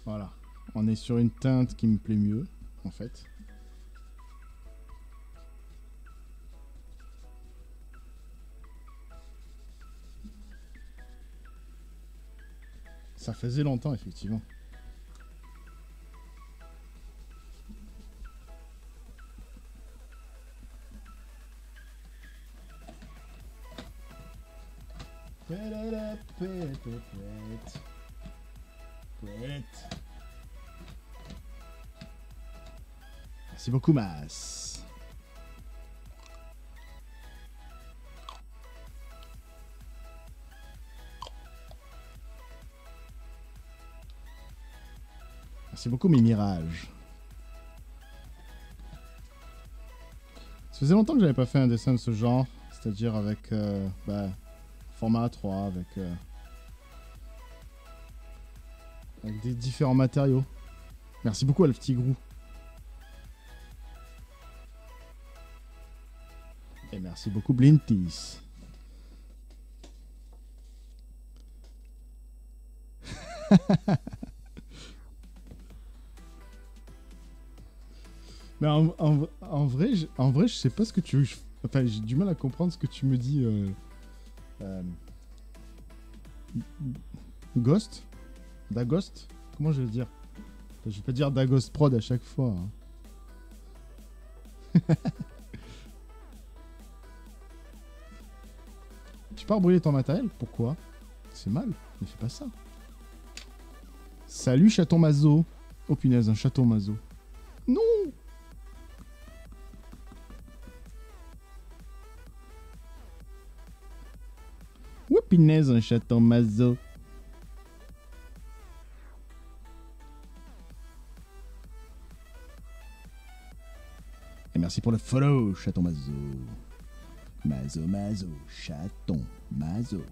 Voilà, on est sur une teinte qui me plaît mieux en fait. Ça faisait longtemps, effectivement. Merci beaucoup, Mas. Merci beaucoup, mes mirages. Ça faisait longtemps que j'avais pas fait un dessin de ce genre, c'est-à-dire avec format A3, avec des différents matériaux. Merci beaucoup, Elf Tigrou. Et merci beaucoup, Blintis. Mais en vrai, je sais pas ce que tu veux. Enfin, j'ai du mal à comprendre ce que tu me dis. Ghost? Dagost? Comment je vais le dire? Je vais pas dire Dagost Prod à chaque fois. Hein. Tu pars brûler ton matériel? Pourquoi? C'est mal. Ne fais pas ça. Salut chaton Mazo. Oh punaise, un chaton Mazo. Non. Oh punaise, un chaton Mazo. Et merci pour le follow, chaton Mazo. Mazo, chaton, Mazo,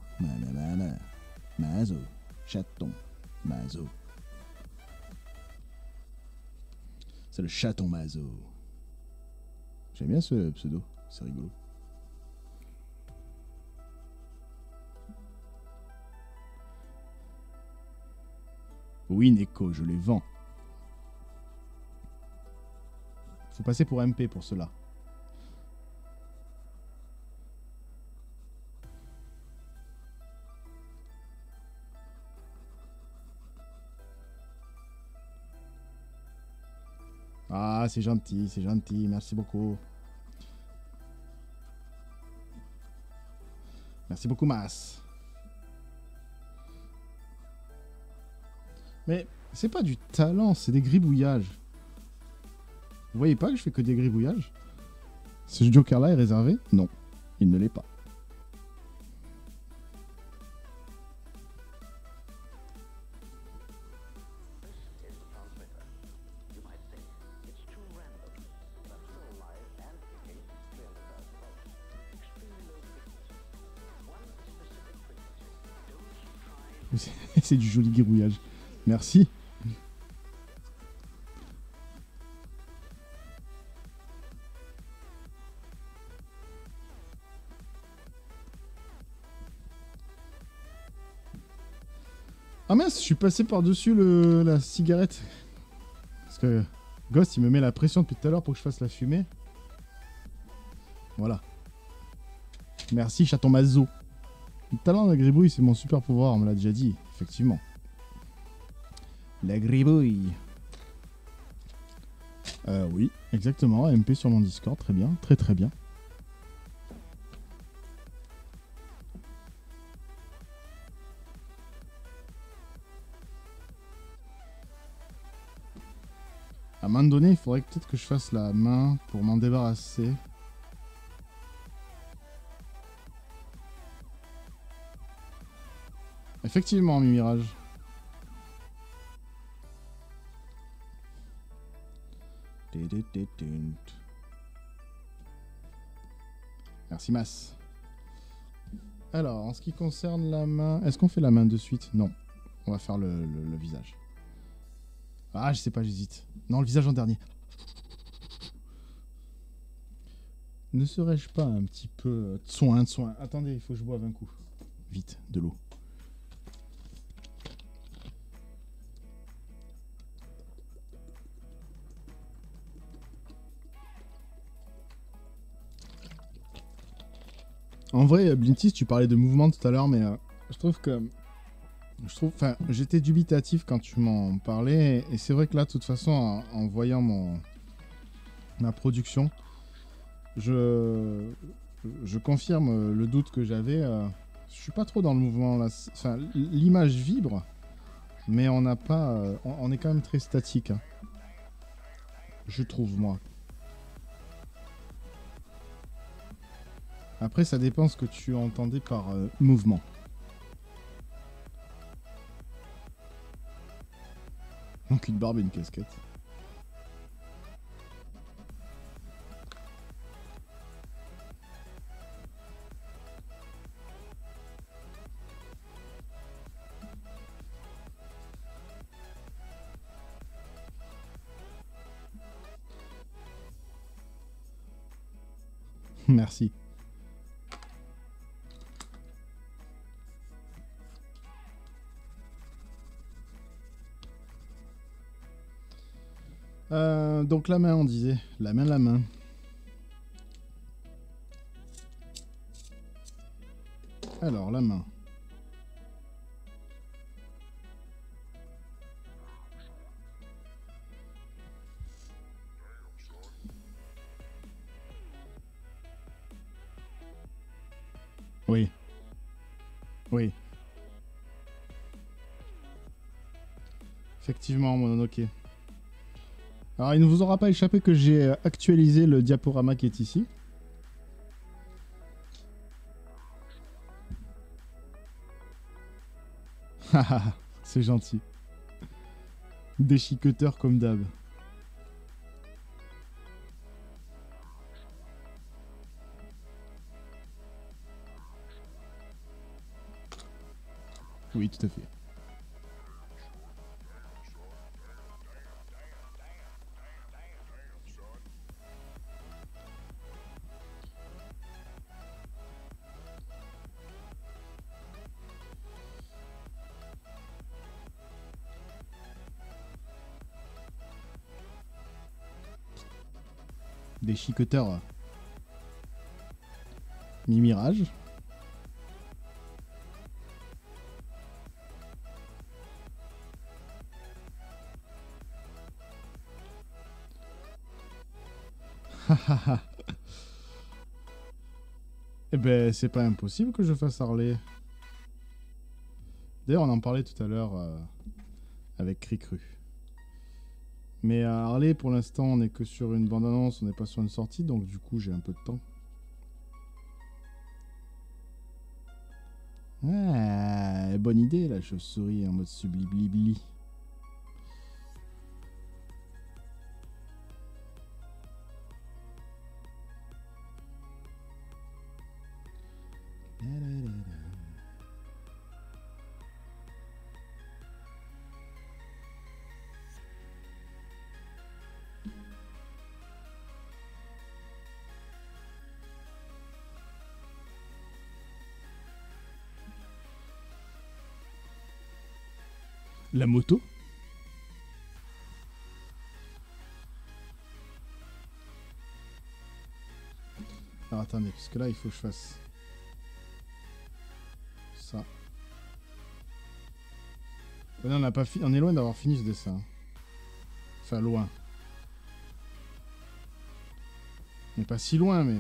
Mazo, chaton, Mazo. C'est le chaton Mazo. J'aime bien ce pseudo, c'est rigolo. Oui, Neko, je les vends. Faut passer pour MP pour cela. Ah, c'est gentil, merci beaucoup. Merci beaucoup, Mas. Mais c'est pas du talent, c'est des gribouillages. Vous voyez pas que je fais que des gribouillages? Ce Joker-là est réservé? Non, il ne l'est pas. C'est du joli gribouillage. Merci. Ah mince, je suis passé par-dessus la cigarette. Parce que Ghost, il me met la pression depuis tout à l'heure pour que je fasse la fumée. Voilà. Merci, chaton Mazo. Le talent de la gribouille, c'est mon super pouvoir, on me l'a déjà dit, effectivement. La gribouille. Oui, exactement. MP sur mon Discord, très bien, très très bien. À un moment donné, il faudrait peut-être que je fasse la main pour m'en débarrasser. Effectivement, Mimirage. Merci, Mas. Alors, en ce qui concerne la main... Est-ce qu'on fait la main de suite? Non. On va faire le visage. Ah, je sais pas, j'hésite. Non, le visage en dernier. Ne serais-je pas un petit peu... de soin. Attendez, il faut que je boive un coup. Vite, de l'eau. En vrai, Blintis, tu parlais de mouvement tout à l'heure, mais je trouve que... Enfin, j'étais dubitatif quand tu m'en parlais, et c'est vrai que là, de toute façon, en voyant ma production, je confirme le doute que j'avais. Je suis pas trop dans le mouvement là. Enfin, l'image vibre, mais on n'a pas, on est quand même très statique. Hein. Je trouve moi. Après, ça dépend ce que tu entendais par mouvement. Donc une barbe et une casquette. Merci. Donc la main, on disait. La main. Alors, la main. Oui. Oui. Effectivement, Mononoke. Alors, il ne vous aura pas échappé que j'ai actualisé le diaporama qui est ici. Haha, c'est gentil. Déchiqueteur comme d'hab. Oui, tout à fait. Déchiqueteur. Mi-mirage. Eh ben, c'est pas impossible que je fasse Harley. D'ailleurs, on en parlait tout à l'heure avec Cricru. Mais à Harley, pour l'instant, on n'est que sur une bande-annonce, on n'est pas sur une sortie, donc du coup, j'ai un peu de temps. Ah, bonne idée, la chauve-souris en mode subliblibli. La moto. Alors attendez, parce que là, il faut que je fasse ça. Non, on, pas on est loin d'avoir fini ce dessin. Enfin, loin. On n'est pas si loin, mais...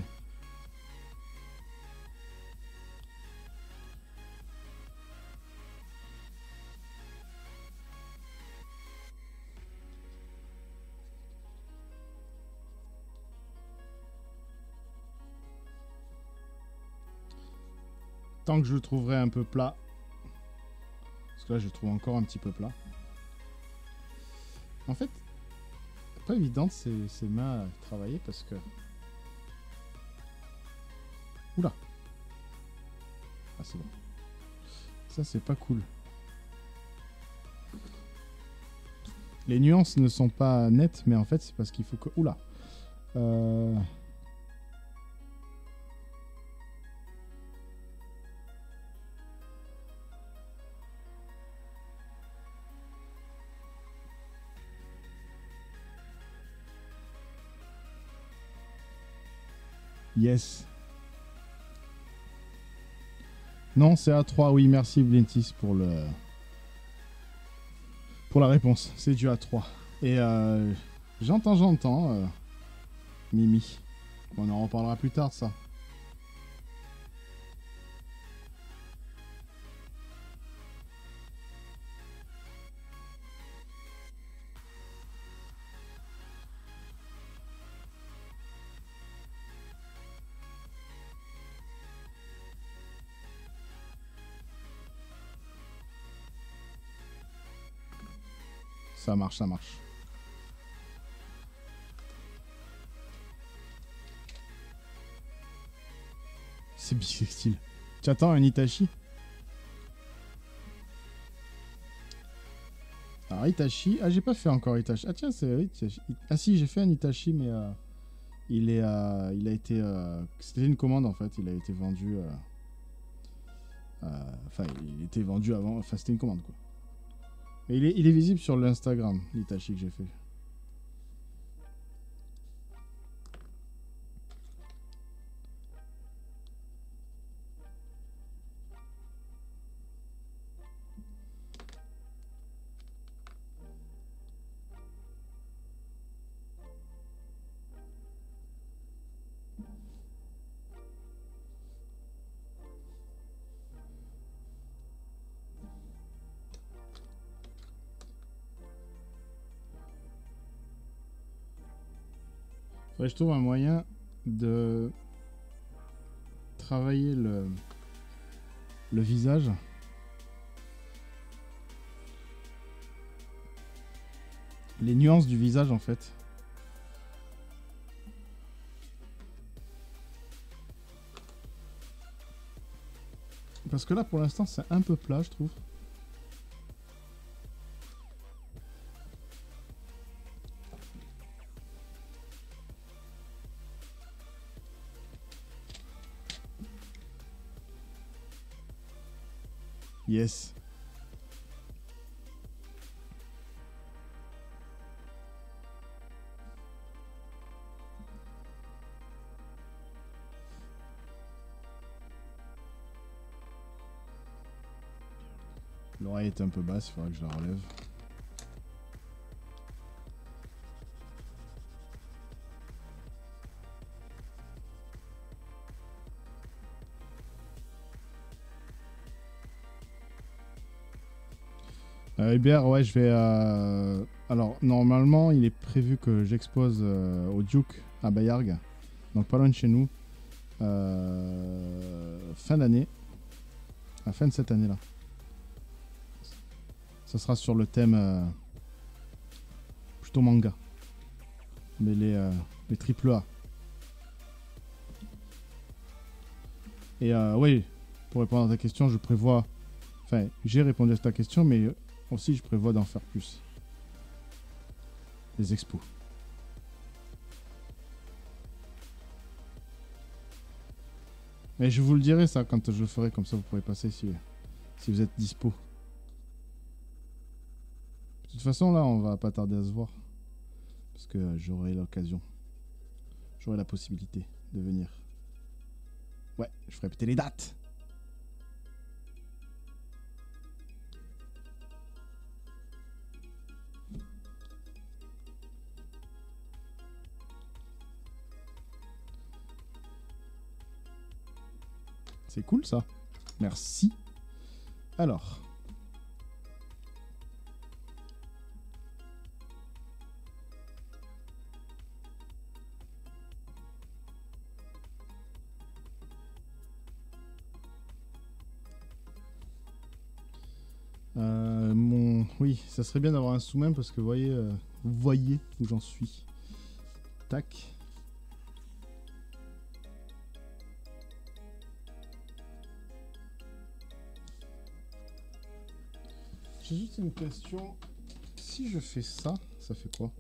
Tant que je le trouverai un peu plat. Parce que là, je le trouve encore un petit peu plat. En fait, pas évident ces mains à travailler parce que... Oula. Ah, c'est bon. Ça, c'est pas cool. Les nuances ne sont pas nettes, mais en fait, c'est parce qu'il faut que... Oula. Yes. Non, c'est A3, oui, merci Blintis pour le... Pour la réponse, c'est du A3. Et j'entends, Mimi. On en reparlera plus tard de ça. Ça marche, ça marche. C'est bisextile. Tu attends un Itachi? Alors Itachi... Ah, j'ai pas fait encore Itachi. Ah tiens, c'est Itachi. Ah si, j'ai fait un Itachi, mais il a été... C'était une commande en fait, il a été vendu... Enfin, il était vendu avant... Enfin, c'était une commande quoi. Mais il est visible sur l'Instagram, l'Itachi que j'ai fait. Faudrait que je trouve un moyen de travailler le visage. Les nuances du visage en fait. Parce que là pour l'instant c'est un peu plat je trouve. Yes. L'oreille est un peu basse, il faudra que je la relève. Hubert, ouais, je vais... Alors, normalement, il est prévu que j'expose au Duke à Bayargue, donc pas loin de chez nous, fin d'année, à la fin de cette année-là. Ça sera sur le thème plutôt manga, mais les triple A. Et oui, pour répondre à ta question, je prévois... Enfin, j'ai répondu à ta question, mais aussi je prévois d'en faire plus. Les expos. Mais je vous le dirai ça quand je le ferai, comme ça vous pourrez passer si vous êtes dispo. De toute façon là on va pas tarder à se voir. Parce que j'aurai l'occasion. J'aurai la possibilité de venir. Ouais, je ferai péter les dates. C'est cool ça. Merci. Alors. Oui, ça serait bien d'avoir un sous-main parce que vous voyez où j'en suis. Tac. J'ai juste une question. Si je fais ça, ça fait quoi?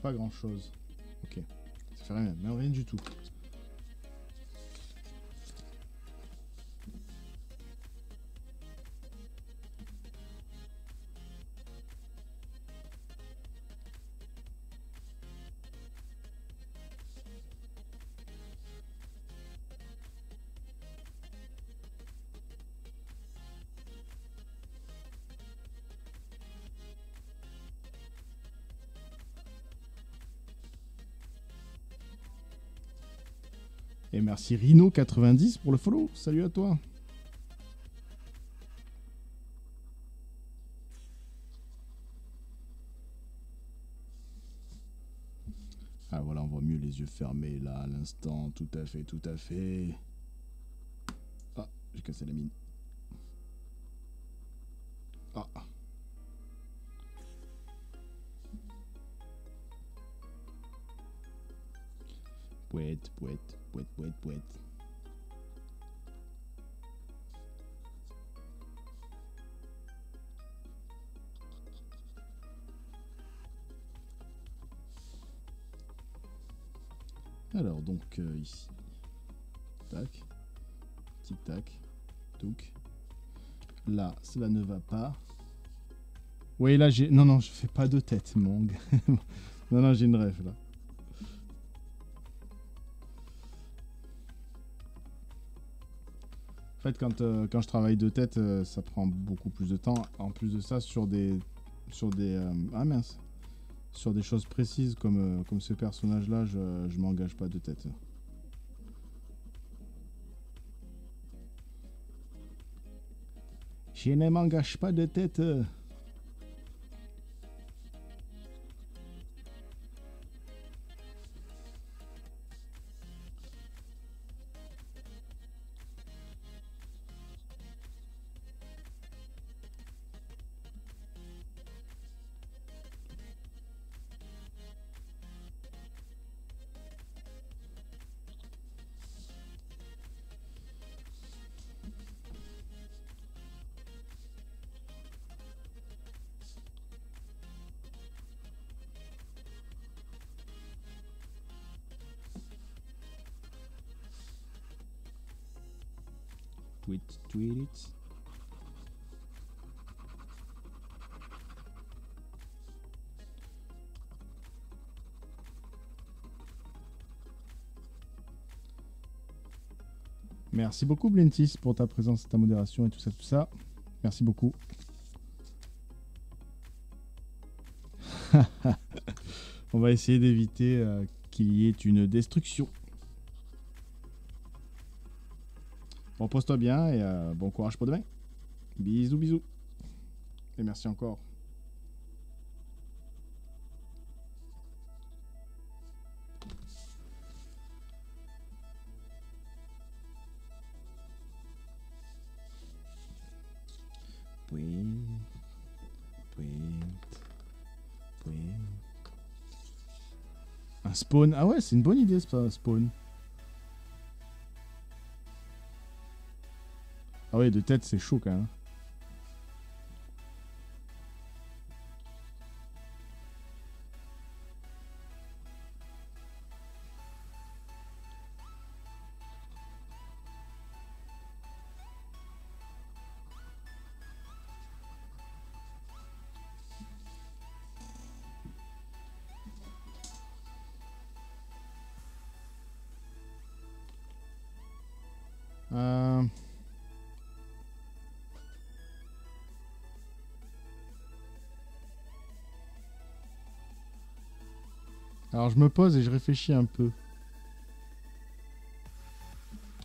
Pas grand chose. Ok. Ça fait rien, mais rien du tout. Et merci Rhino90 pour le follow. Salut à toi. Ah voilà, on voit mieux les yeux fermés là à l'instant. Tout à fait, tout à fait. Ah, j'ai cassé la mine. Ah. Pouette, pouette, pouette, pouette, pouette. Alors donc ici. Tac. Tic tac. Donc. Là, cela ne va pas. Oui, là j'ai... Non, non, je fais pas de tête, mon gars. Non, non, j'ai une rêve là. En fait, quand je travaille de tête, ça prend beaucoup plus de temps. En plus de ça, sur des ah mince, sur des choses précises comme ce personnage-là, je m'engage pas de tête. Je ne m'engage pas de tête. tweet it. Merci beaucoup Blintis pour ta présence, ta modération et tout ça. Merci beaucoup. On va essayer d'éviter qu'il y ait une destruction. Bon, pose-toi bien et bon courage pour demain. Bisous, bisous. Et merci encore. Un spawn. Ah ouais, c'est une bonne idée, ça, spawn. Ah ouais, de tête, c'est chaud quand même. Alors je me pose et je réfléchis un peu.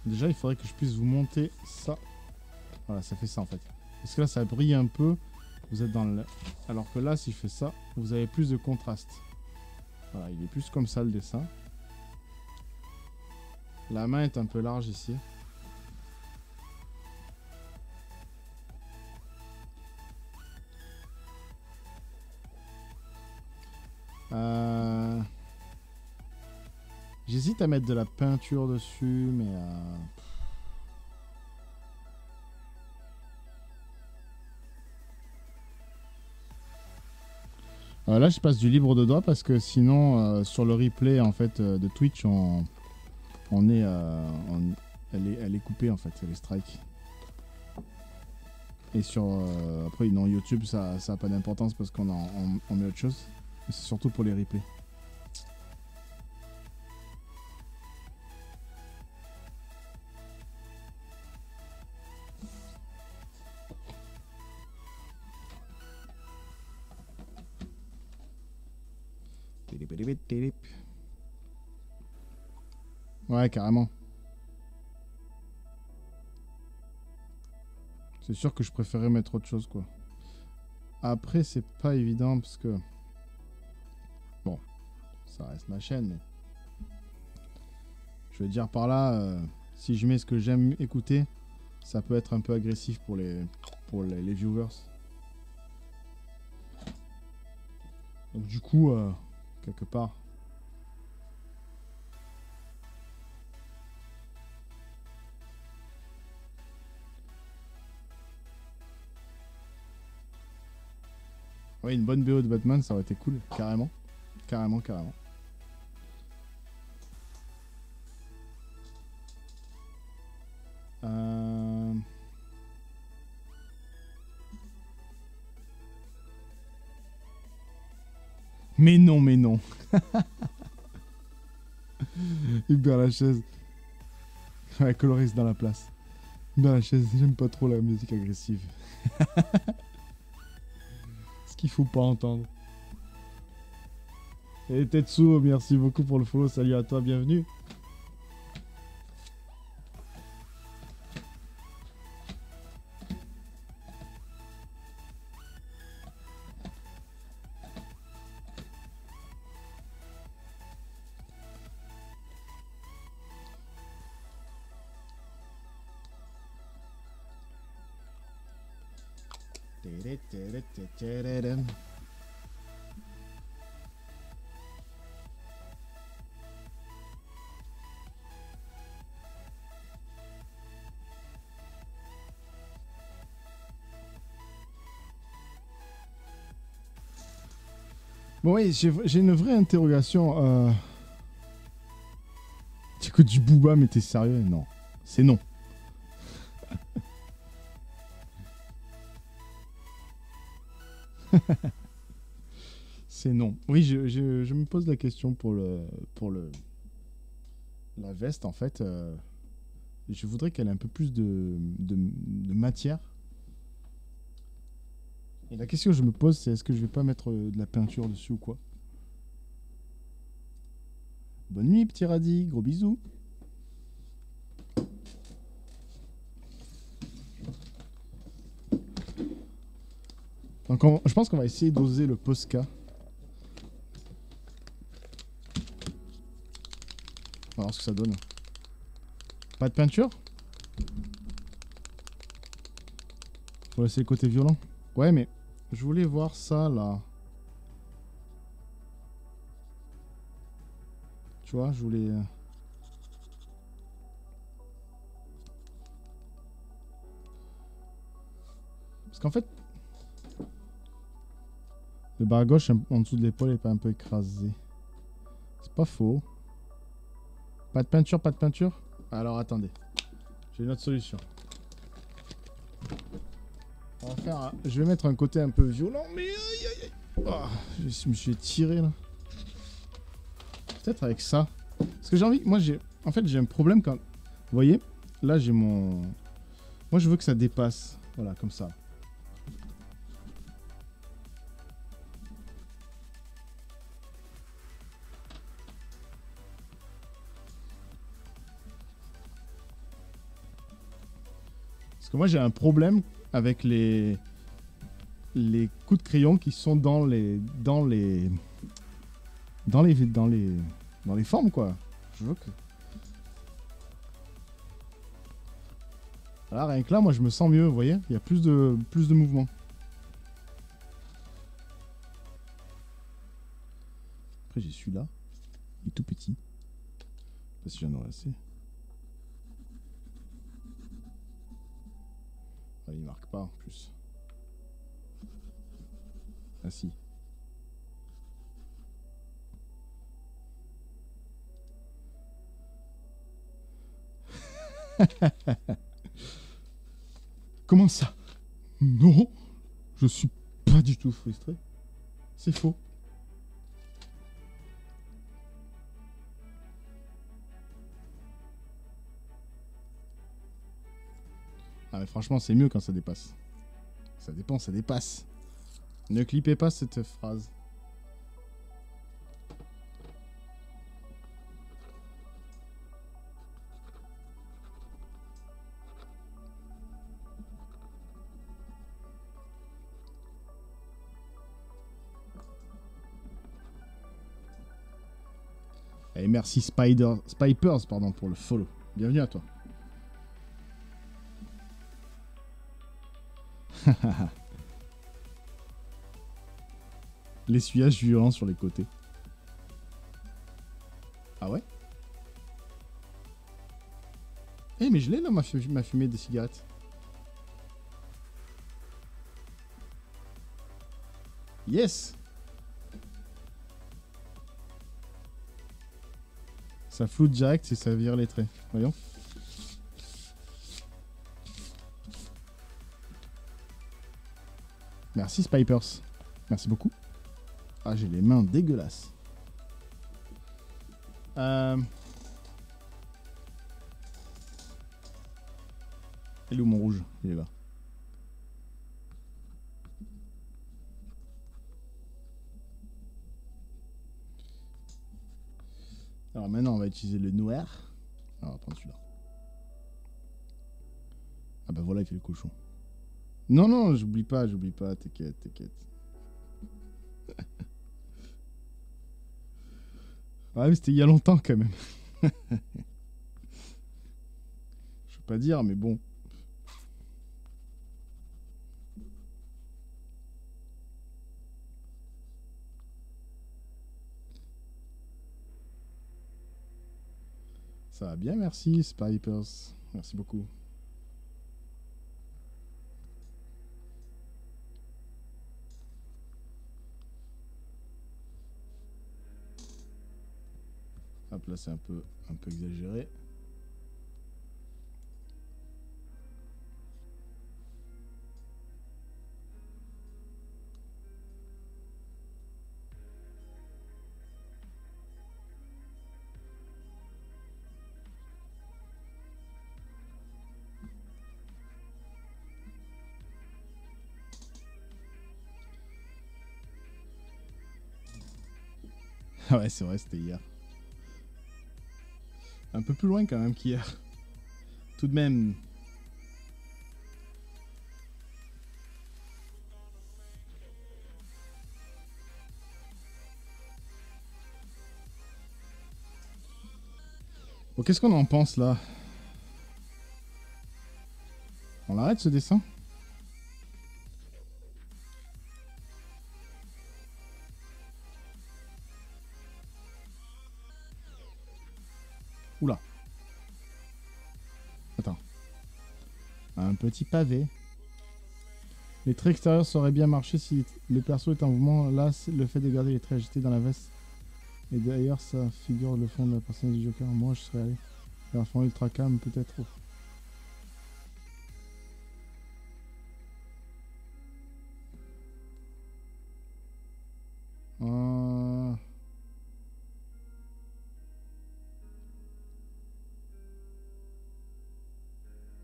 Déjà il faudrait que je puisse vous monter ça. Voilà, ça fait ça en fait. Parce que là ça brille un peu. Vous êtes dans le... Alors que là si je fais ça, vous avez plus de contraste. Voilà, il est plus comme ça le dessin. La main est un peu large ici. J'hésite à mettre de la peinture dessus, mais... là, je passe du libre de droit parce que sinon, sur le replay en fait de Twitch, elle est coupée en fait, elle est strike. Et sur après, non, YouTube, ça a pas d'importance parce qu'on met autre chose. Mais c'est surtout pour les replays. Ouais, carrément. C'est sûr que je préférais mettre autre chose, quoi. Après, c'est pas évident parce que... Bon, ça reste ma chaîne, mais... Je veux dire par là, si je mets ce que j'aime écouter, ça peut être un peu agressif pour les viewers. Donc du coup, quelque part... Ouais, une bonne BO de Batman, ça aurait été cool, carrément. Carrément, carrément. Mais non, mais non. Hubert Lachaise. Ouais, coloriste dans la place. Hubert Lachaise, j'aime pas trop la musique agressive. Ce qu'il faut pas entendre. Et Tetsuo, merci beaucoup pour le follow. Salut à toi, bienvenue. Bon oui, j'ai une vraie interrogation. Tu écoutes du Booba, mais t'es sérieux? Non. C'est non. C'est non. Oui, je me pose la question pour la veste, en fait. Je voudrais qu'elle ait un peu plus de matière. Et la question que je me pose, c'est est-ce que je vais pas mettre de la peinture dessus ou quoi? Bonne nuit, petit radis. Gros bisous. Donc je pense qu'on va essayer d'oser le Posca. On va voir ce que ça donne. Pas de peinture? Faut laisser le côté violent. Ouais, mais je voulais voir ça là. Tu vois, je voulais. Parce qu'en fait, le bas à gauche en dessous de l'épaule est pas un peu écrasé. C'est pas faux. Pas de peinture, pas de peinture? Alors attendez. J'ai une autre solution. On va faire je vais mettre un côté un peu violent, mais aïe aïe aïe. Oh, je me suis tiré là. Peut-être avec ça. Parce que j'ai envie. Moi j'ai. En fait j'ai un problème quand. Vous voyez? Là j'ai mon. Moi je veux que ça dépasse. Voilà, comme ça. Parce que moi j'ai un problème avec les coups de crayon qui sont dans les formes quoi. Je veux que là rien que là moi je me sens mieux, vous voyez, il y a plus de mouvement. Après j'ai celui-là, il est tout petit. Je sais pas si j'en aurai assez. Ah, il marque pas en plus. Ah si. Comment ça? Non, je suis pas du tout frustré. C'est faux. Ah mais franchement c'est mieux quand ça dépasse. Ça dépend, ça dépasse. Ne clippez pas cette phrase. Et merci Spipers pardon, pour le follow. Bienvenue à toi. L'essuyage violent sur les côtés. Ah ouais? Eh mais je l'ai là ma fumée de cigarette. Yes! Ça floute direct et ça vire les traits. Voyons. Merci Spipers. Merci beaucoup. Ah, j'ai les mains dégueulasses. Elle est où mon rouge? Il est là. Alors maintenant, on va utiliser le noir. Alors, on va prendre celui-là. Ah bah voilà, il fait le cochon. Non, non, j'oublie pas, t'inquiète, t'inquiète. Ah mais c'était il y a longtemps quand même. Je veux pas dire, mais bon. Ça va bien, merci Spipers. Merci beaucoup. Hop là, c'est un peu exagéré. Ouais, c'est vrai, c'était hier. Un peu plus loin quand même qu'hier. Tout de même. Bon, qu'est-ce qu'on en pense là? On l'arrête ce dessin? Oula. Attends. Un petit pavé. Les traits extérieurs ça aurait bien marché si le perso est en mouvement. Là, le fait de garder les traits agités dans la veste. Et d'ailleurs, ça figure le fond de la personne du Joker. Moi, je serais allé vers fond ultra calme, peut-être. Oh.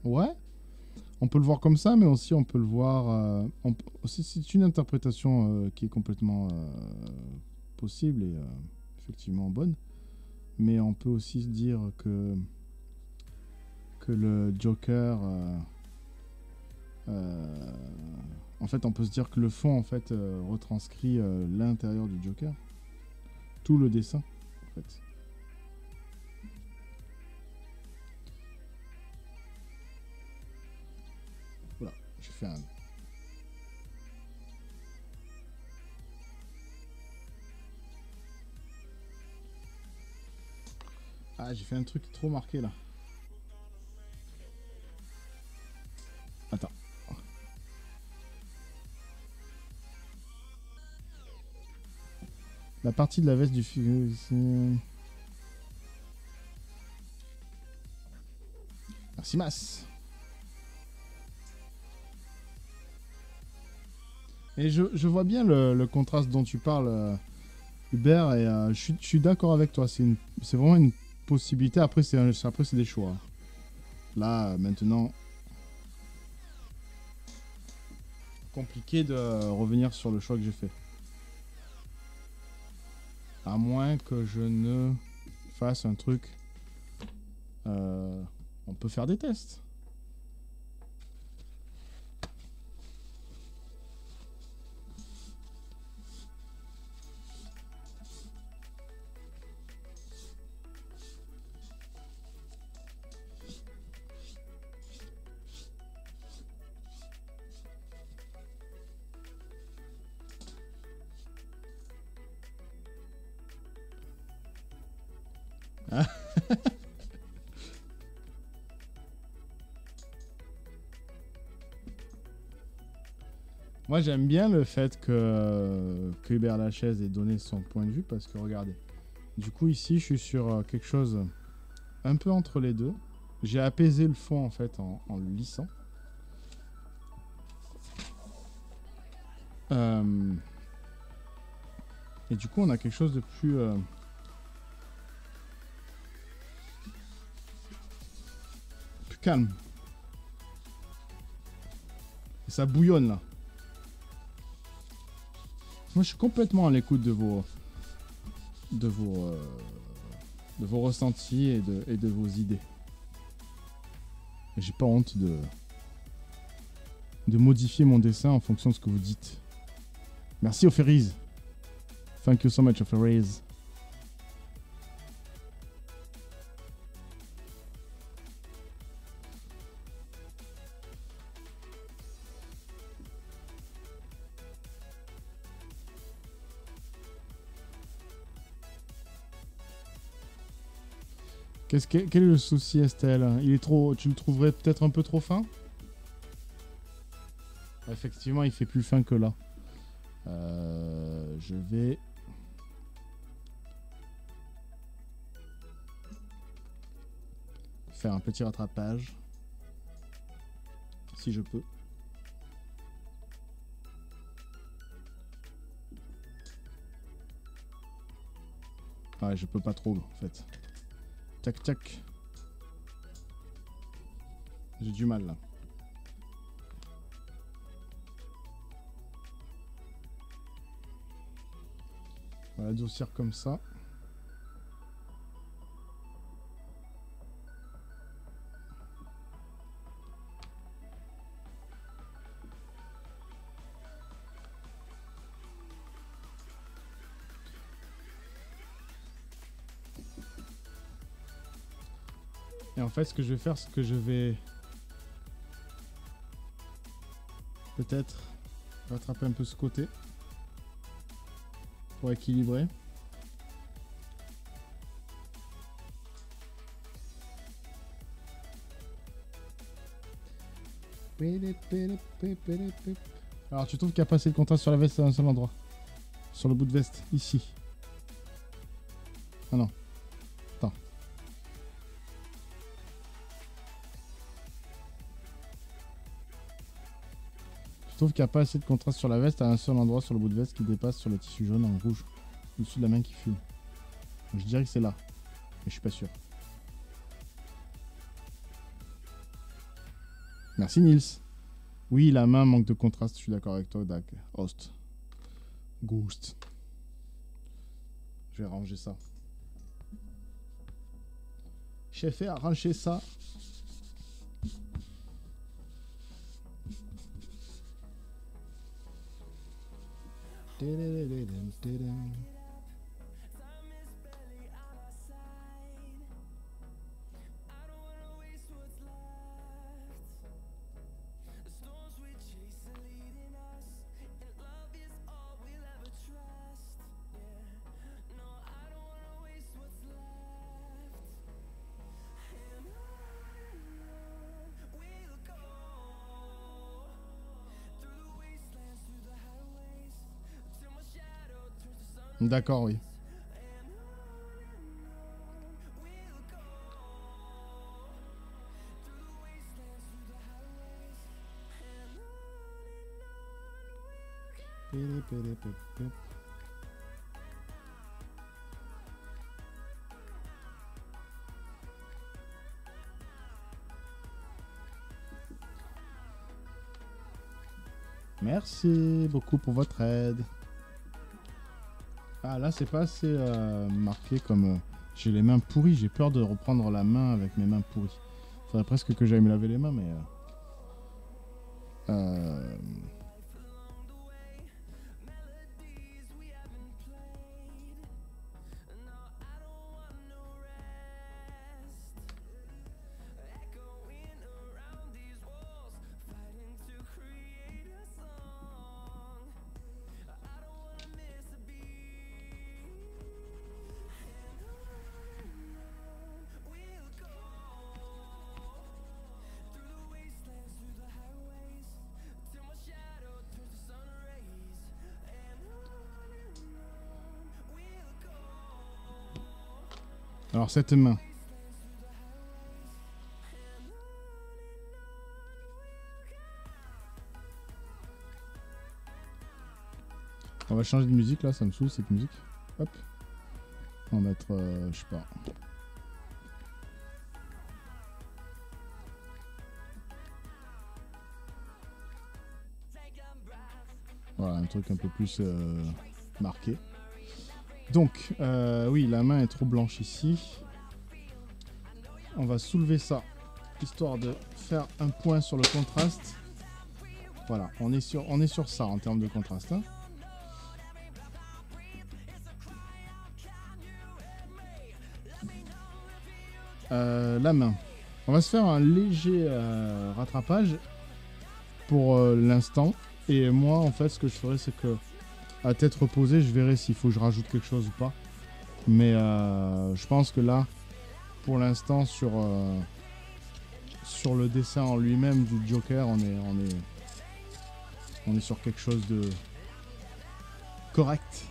Ouais, on peut le voir comme ça, mais aussi on peut le voir. C'est une interprétation qui est complètement possible et effectivement bonne. Mais on peut aussi se dire que le Joker. En fait, on peut se dire que le fond en fait retranscrit l'intérieur du Joker. Tout le dessin, en fait. Voilà, j'ai fait un. Ah, j'ai fait un truc trop marqué là. Attends. La partie de la veste du figure. Merci Mas. Et je vois bien le contraste dont tu parles, Hubert, et je suis d'accord avec toi. C'est vraiment une possibilité. Après, c'est des choix. Là, maintenant, compliqué de revenir sur le choix que j'ai fait. À moins que je ne fasse un truc. On peut faire des tests. Ah. Moi, j'aime bien le fait que Hubert Lachaise ait donné son point de vue parce que regardez. Du coup, ici, je suis sur quelque chose un peu entre les deux. J'ai apaisé le fond en fait en le lissant. Et du coup, on a quelque chose de plus calme. Et ça bouillonne là. Moi, je suis complètement à l'écoute de vos ressentis et de vos idées. Et j'ai pas honte de modifier mon dessin en fonction de ce que vous dites. Merci Ophérise. Thank you so much Ophérise. Quel est le souci, Estelle? Il est trop. Tu le trouverais peut-être un peu trop fin? Effectivement, il fait plus fin que là. Je vais. Faire un petit rattrapage. Si je peux. Ouais, je peux pas trop en fait. Tac tac. J'ai du mal là. On va l'adoucir comme ça. Et en fait, ce que je vais faire, c'est que je vais peut-être rattraper un peu ce côté pour équilibrer. Alors tu trouves qu'il y a pas assez de contraste sur la veste à un seul endroit? Sur le bout de veste, ici. Ah non. Attends. Je trouve qu'il n'y a pas assez de contraste sur la veste à un seul endroit sur le bout de veste qui dépasse sur le tissu jaune en rouge. Au-dessus de la main qui fume. Je dirais que c'est là. Mais je suis pas sûr. Merci Nils. Oui, la main manque de contraste, je suis d'accord avec toi, Dag. Host. Ghost. Je vais ranger ça. Chef, arranger ça. D'accord, oui. Merci beaucoup pour votre aide. Ah là c'est pas assez marqué comme j'ai les mains pourries, j'ai peur de reprendre la main avec mes mains pourries. Faudrait presque que j'aille me laver les mains mais alors cette main. On va changer de musique là, ça me saoule cette musique. Hop. On va mettre, je sais pas. Voilà, un truc un peu plus marqué. Donc, oui, la main est trop blanche ici. On va soulever ça, histoire de faire un point sur le contraste. Voilà, on est sur ça en termes de contraste. Hein. La main. On va se faire un léger rattrapage pour l'instant. Et moi, en fait, ce que je ferai, c'est que à tête reposée, je verrai s'il faut que je rajoute quelque chose ou pas. Mais je pense que là, pour l'instant, sur le dessin en lui-même du Joker, on est sur quelque chose de correct.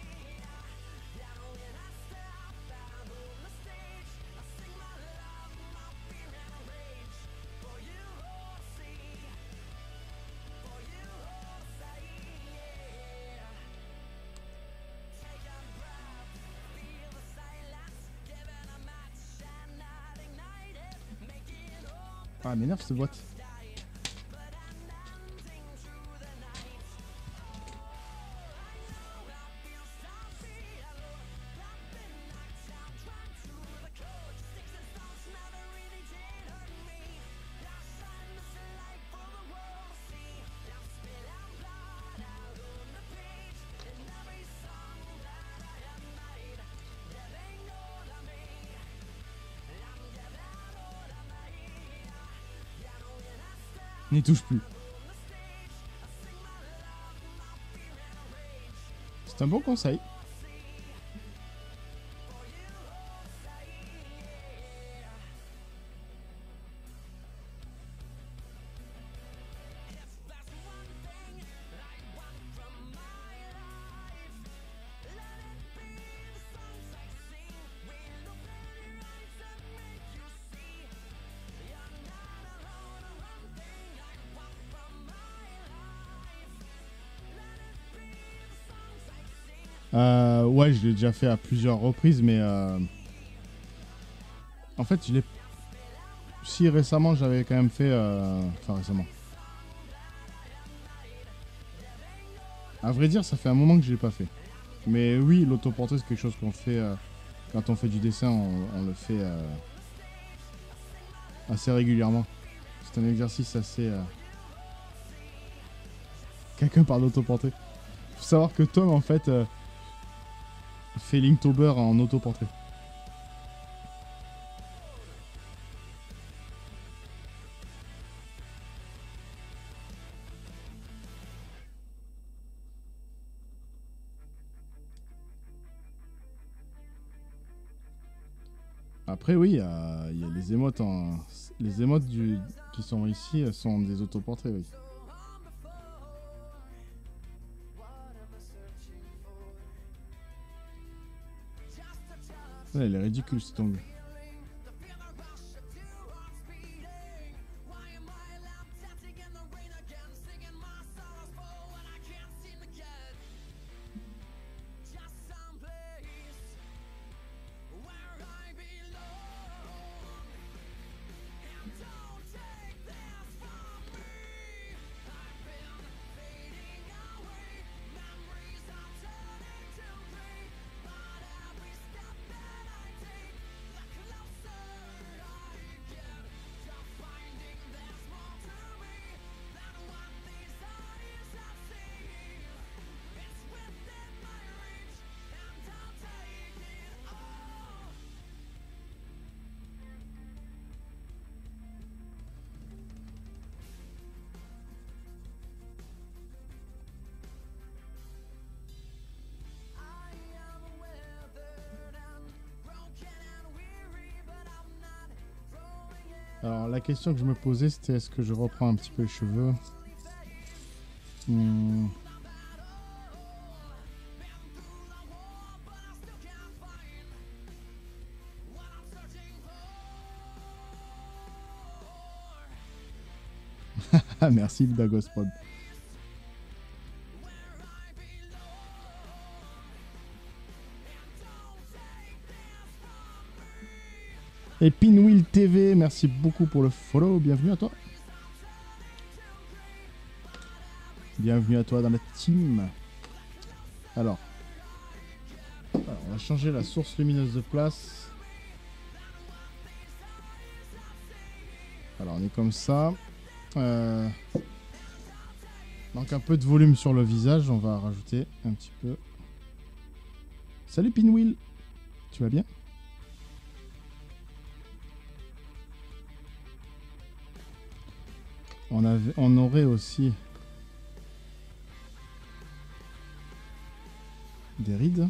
Ah, m'énerve cette boîte. N'y touche plus. C'est un bon conseil. Ouais, je l'ai déjà fait à plusieurs reprises, mais en fait, je l'ai. Si récemment, j'avais quand même fait. Enfin, récemment. À vrai dire, ça fait un moment que je l'ai pas fait. Mais oui, l'autoportrait, c'est quelque chose qu'on fait quand on fait du dessin, on le fait assez régulièrement. C'est un exercice assez. Quelqu'un parle d'autoportrait. Faut savoir que Tom, en fait, fait Linktober en autoportrait. Après, oui, il y a les émotes en. Les émotes qui sont ici sont des autoportraits, oui. Ouais, elle est ridicule cette ongle. Alors la question que je me posais, c'était est-ce que je reprends un petit peu les cheveux. Hmm. Ah merci Dagospod. Et Pinwheel TV, merci beaucoup pour le follow, bienvenue à toi. Bienvenue à toi dans la team. Alors on va changer la source lumineuse de place. Alors on est comme ça. Donc un peu de volume sur le visage, on va rajouter un petit peu. Salut Pinwheel, tu vas bien? On aurait aussi des rides.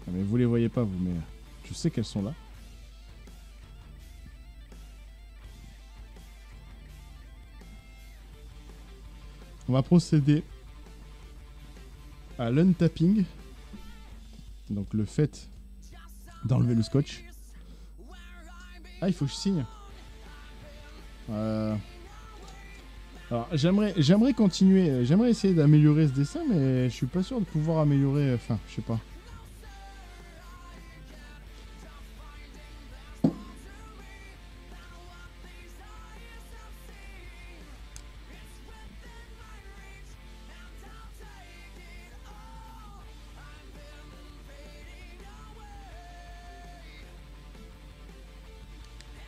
Ah, mais vous les voyez pas vous, mais je sais qu'elles sont là. On va procéder à l'untapping. Donc le fait d'enlever le scotch. Ah, il faut que je signe. Alors j'aimerais continuer, j'aimerais essayer d'améliorer ce dessin, mais je suis pas sûr de pouvoir améliorer. Enfin, je sais pas.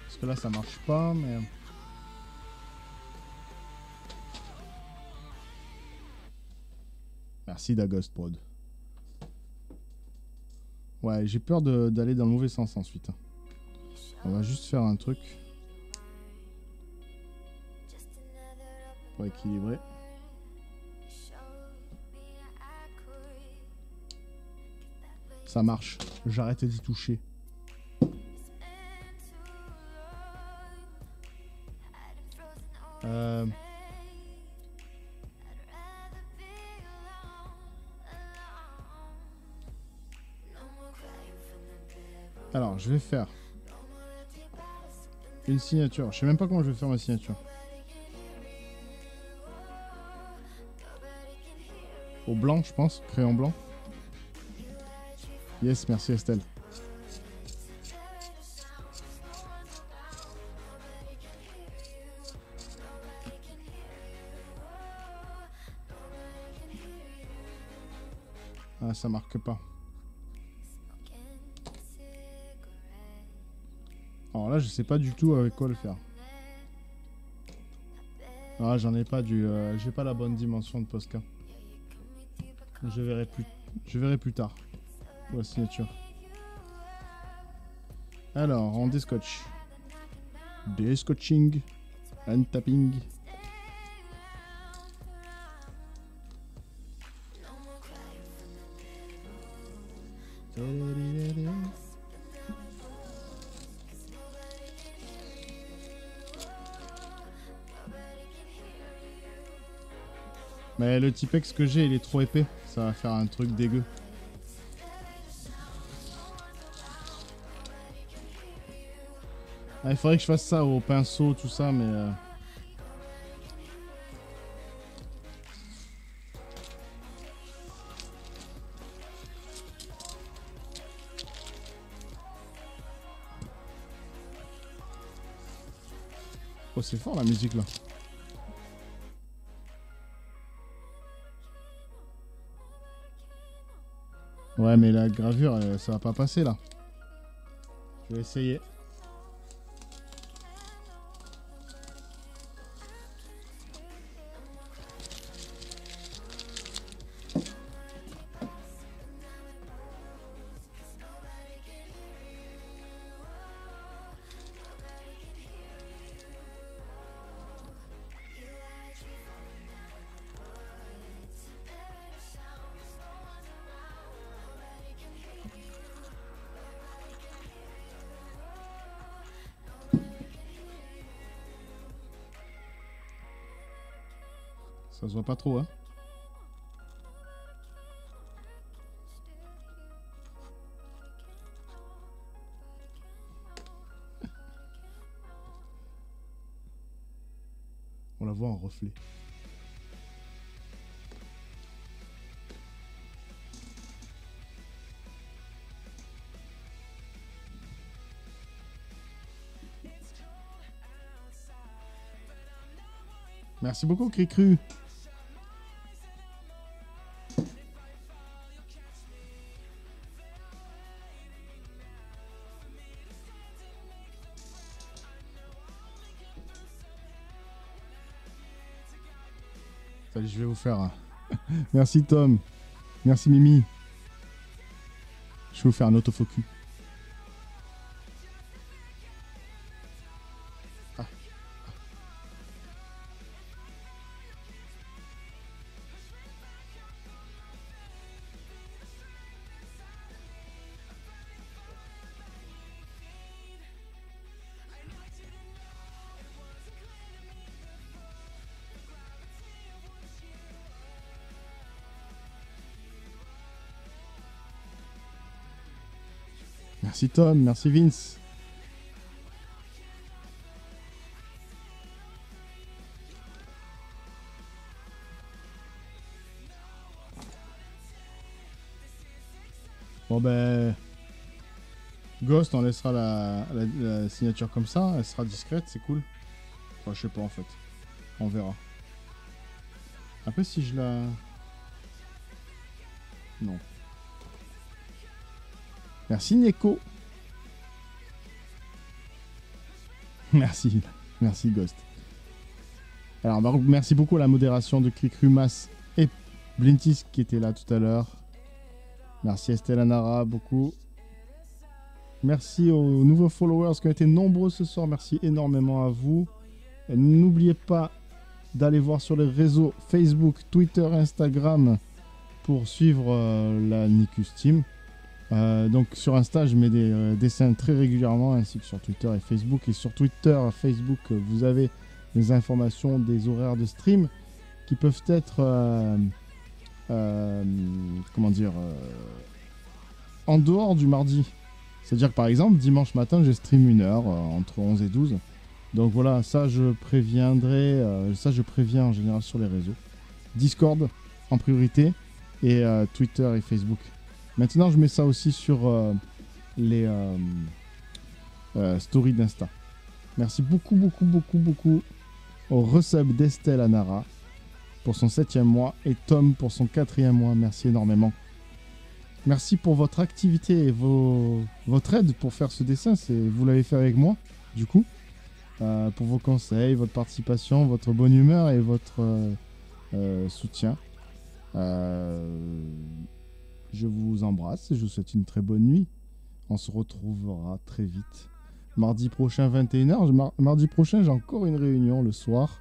Parce que là ça marche pas, mais. Merci Dagostprod. Ouais, j'ai peur d'aller dans le mauvais sens ensuite. On va juste faire un truc. pour équilibrer. Ça marche. J'arrête d'y toucher. Alors, je vais faire une signature. Je sais même pas comment je vais faire ma signature. Au blanc, je pense. Crayon blanc. Yes, merci Estelle. Ah, ça marque pas. Alors là, je sais pas du tout avec quoi le faire. Ah, j'en ai pas j'ai pas la bonne dimension de Posca. Je verrai plus tard. Pour la signature. Alors, en descotch. Descotching. And tapping. Mais le Tipex que j'ai, il est trop épais. Ça va faire un truc dégueu. Ah, il faudrait que je fasse ça au pinceau, tout ça, mais... Oh, c'est fort la musique là. Ouais, mais la gravure, ça va pas passer là. Je vais essayer. Ça se voit pas trop, hein. On la voit en reflet. Merci beaucoup, Cricru. Allez, je vais vous faire un... Merci Tom. Merci Mimi. Je vais vous faire un autofocus. Ah. Merci Tom, merci Vince. Bon ben... Ghost, on laissera la signature comme ça, elle sera discrète, c'est cool. Enfin, je sais pas en fait. On verra. Après si je la... Non. Merci Neko. Merci. Merci Ghost. Alors merci beaucoup à la modération de Cricrumas et Blintis qui était là tout à l'heure. Merci Estelle Anara, beaucoup. Merci aux nouveaux followers qui ont été nombreux ce soir. Merci énormément à vous. N'oubliez pas d'aller voir sur les réseaux Facebook, Twitter, Instagram pour suivre la Nicus Team. Donc sur Insta, je mets des dessins très régulièrement, ainsi que sur Twitter et Facebook. Et sur Twitter, Facebook, vous avez des informations, des horaires de stream qui peuvent être, comment dire, en dehors du mardi. C'est-à-dire que par exemple, dimanche matin, je stream 1 heure entre 11 et 12. Donc voilà, ça je préviendrai, ça je préviens en général sur les réseaux. Discord en priorité et Twitter et Facebook. Maintenant, je mets ça aussi sur les stories d'Insta. Merci beaucoup au resub d'Estelle Anara pour son 7e mois et Tom pour son 4e mois. Merci énormément. Merci pour votre activité et votre aide pour faire ce dessin. Vous l'avez fait avec moi, du coup. Pour vos conseils, votre participation, votre bonne humeur et votre soutien. Je vous embrasse et je vous souhaite une très bonne nuit. On se retrouvera très vite. Mardi prochain, 21h. Mardi prochain, j'ai encore une réunion le soir.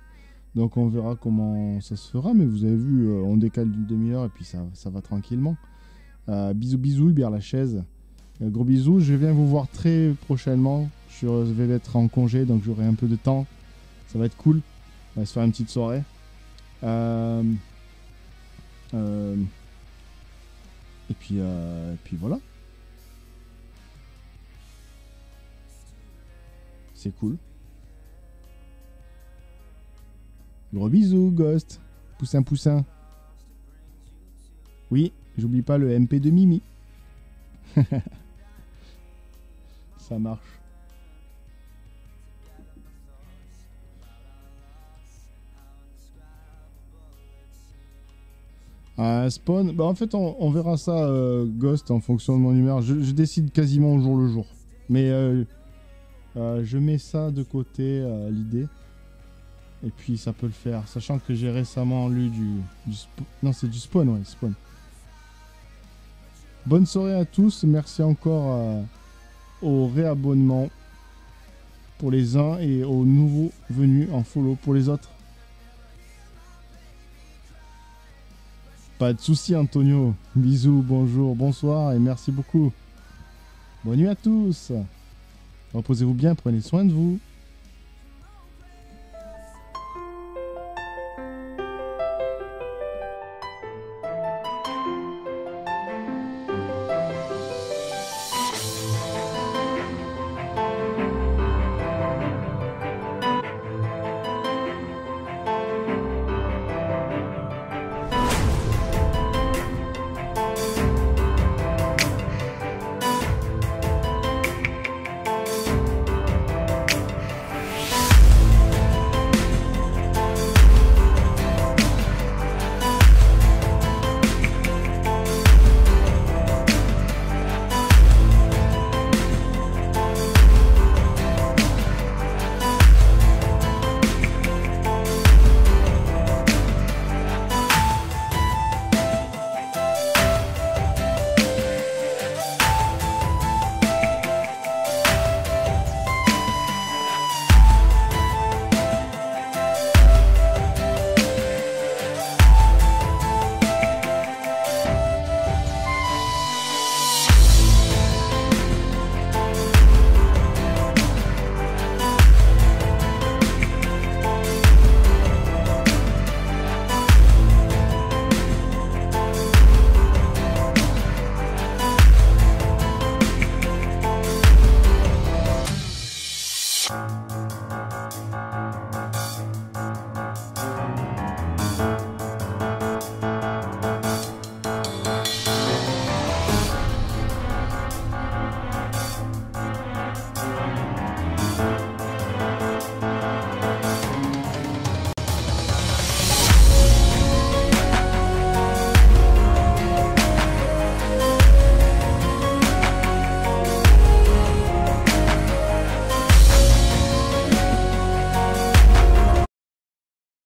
Donc on verra comment ça se fera. Mais vous avez vu, on décale d'une demi-heure et puis ça va tranquillement. Bisous, Hubert Lachaise. Gros bisous. Je viens vous voir très prochainement. Je vais être en congé, donc j'aurai un peu de temps. Ça va être cool. On va se faire une petite soirée. Et puis voilà. C'est cool. Gros bisous, Ghost. Poussin. Oui, j'oublie pas le MP de Mimi. Ça marche. Spawn, bah en fait on verra ça Ghost en fonction de mon humeur. Je décide quasiment au jour le jour. Mais je mets ça de côté, l'idée. Et puis ça peut le faire. Sachant que j'ai récemment lu non, c'est du Spawn, ouais, Spawn. Bonne soirée à tous. Merci encore au réabonnement pour les uns et aux nouveaux venus en follow pour les autres. Pas de soucis, Antonio. Bisous, bonjour, bonsoir et merci beaucoup. Bonne nuit à tous. Reposez-vous bien, prenez soin de vous.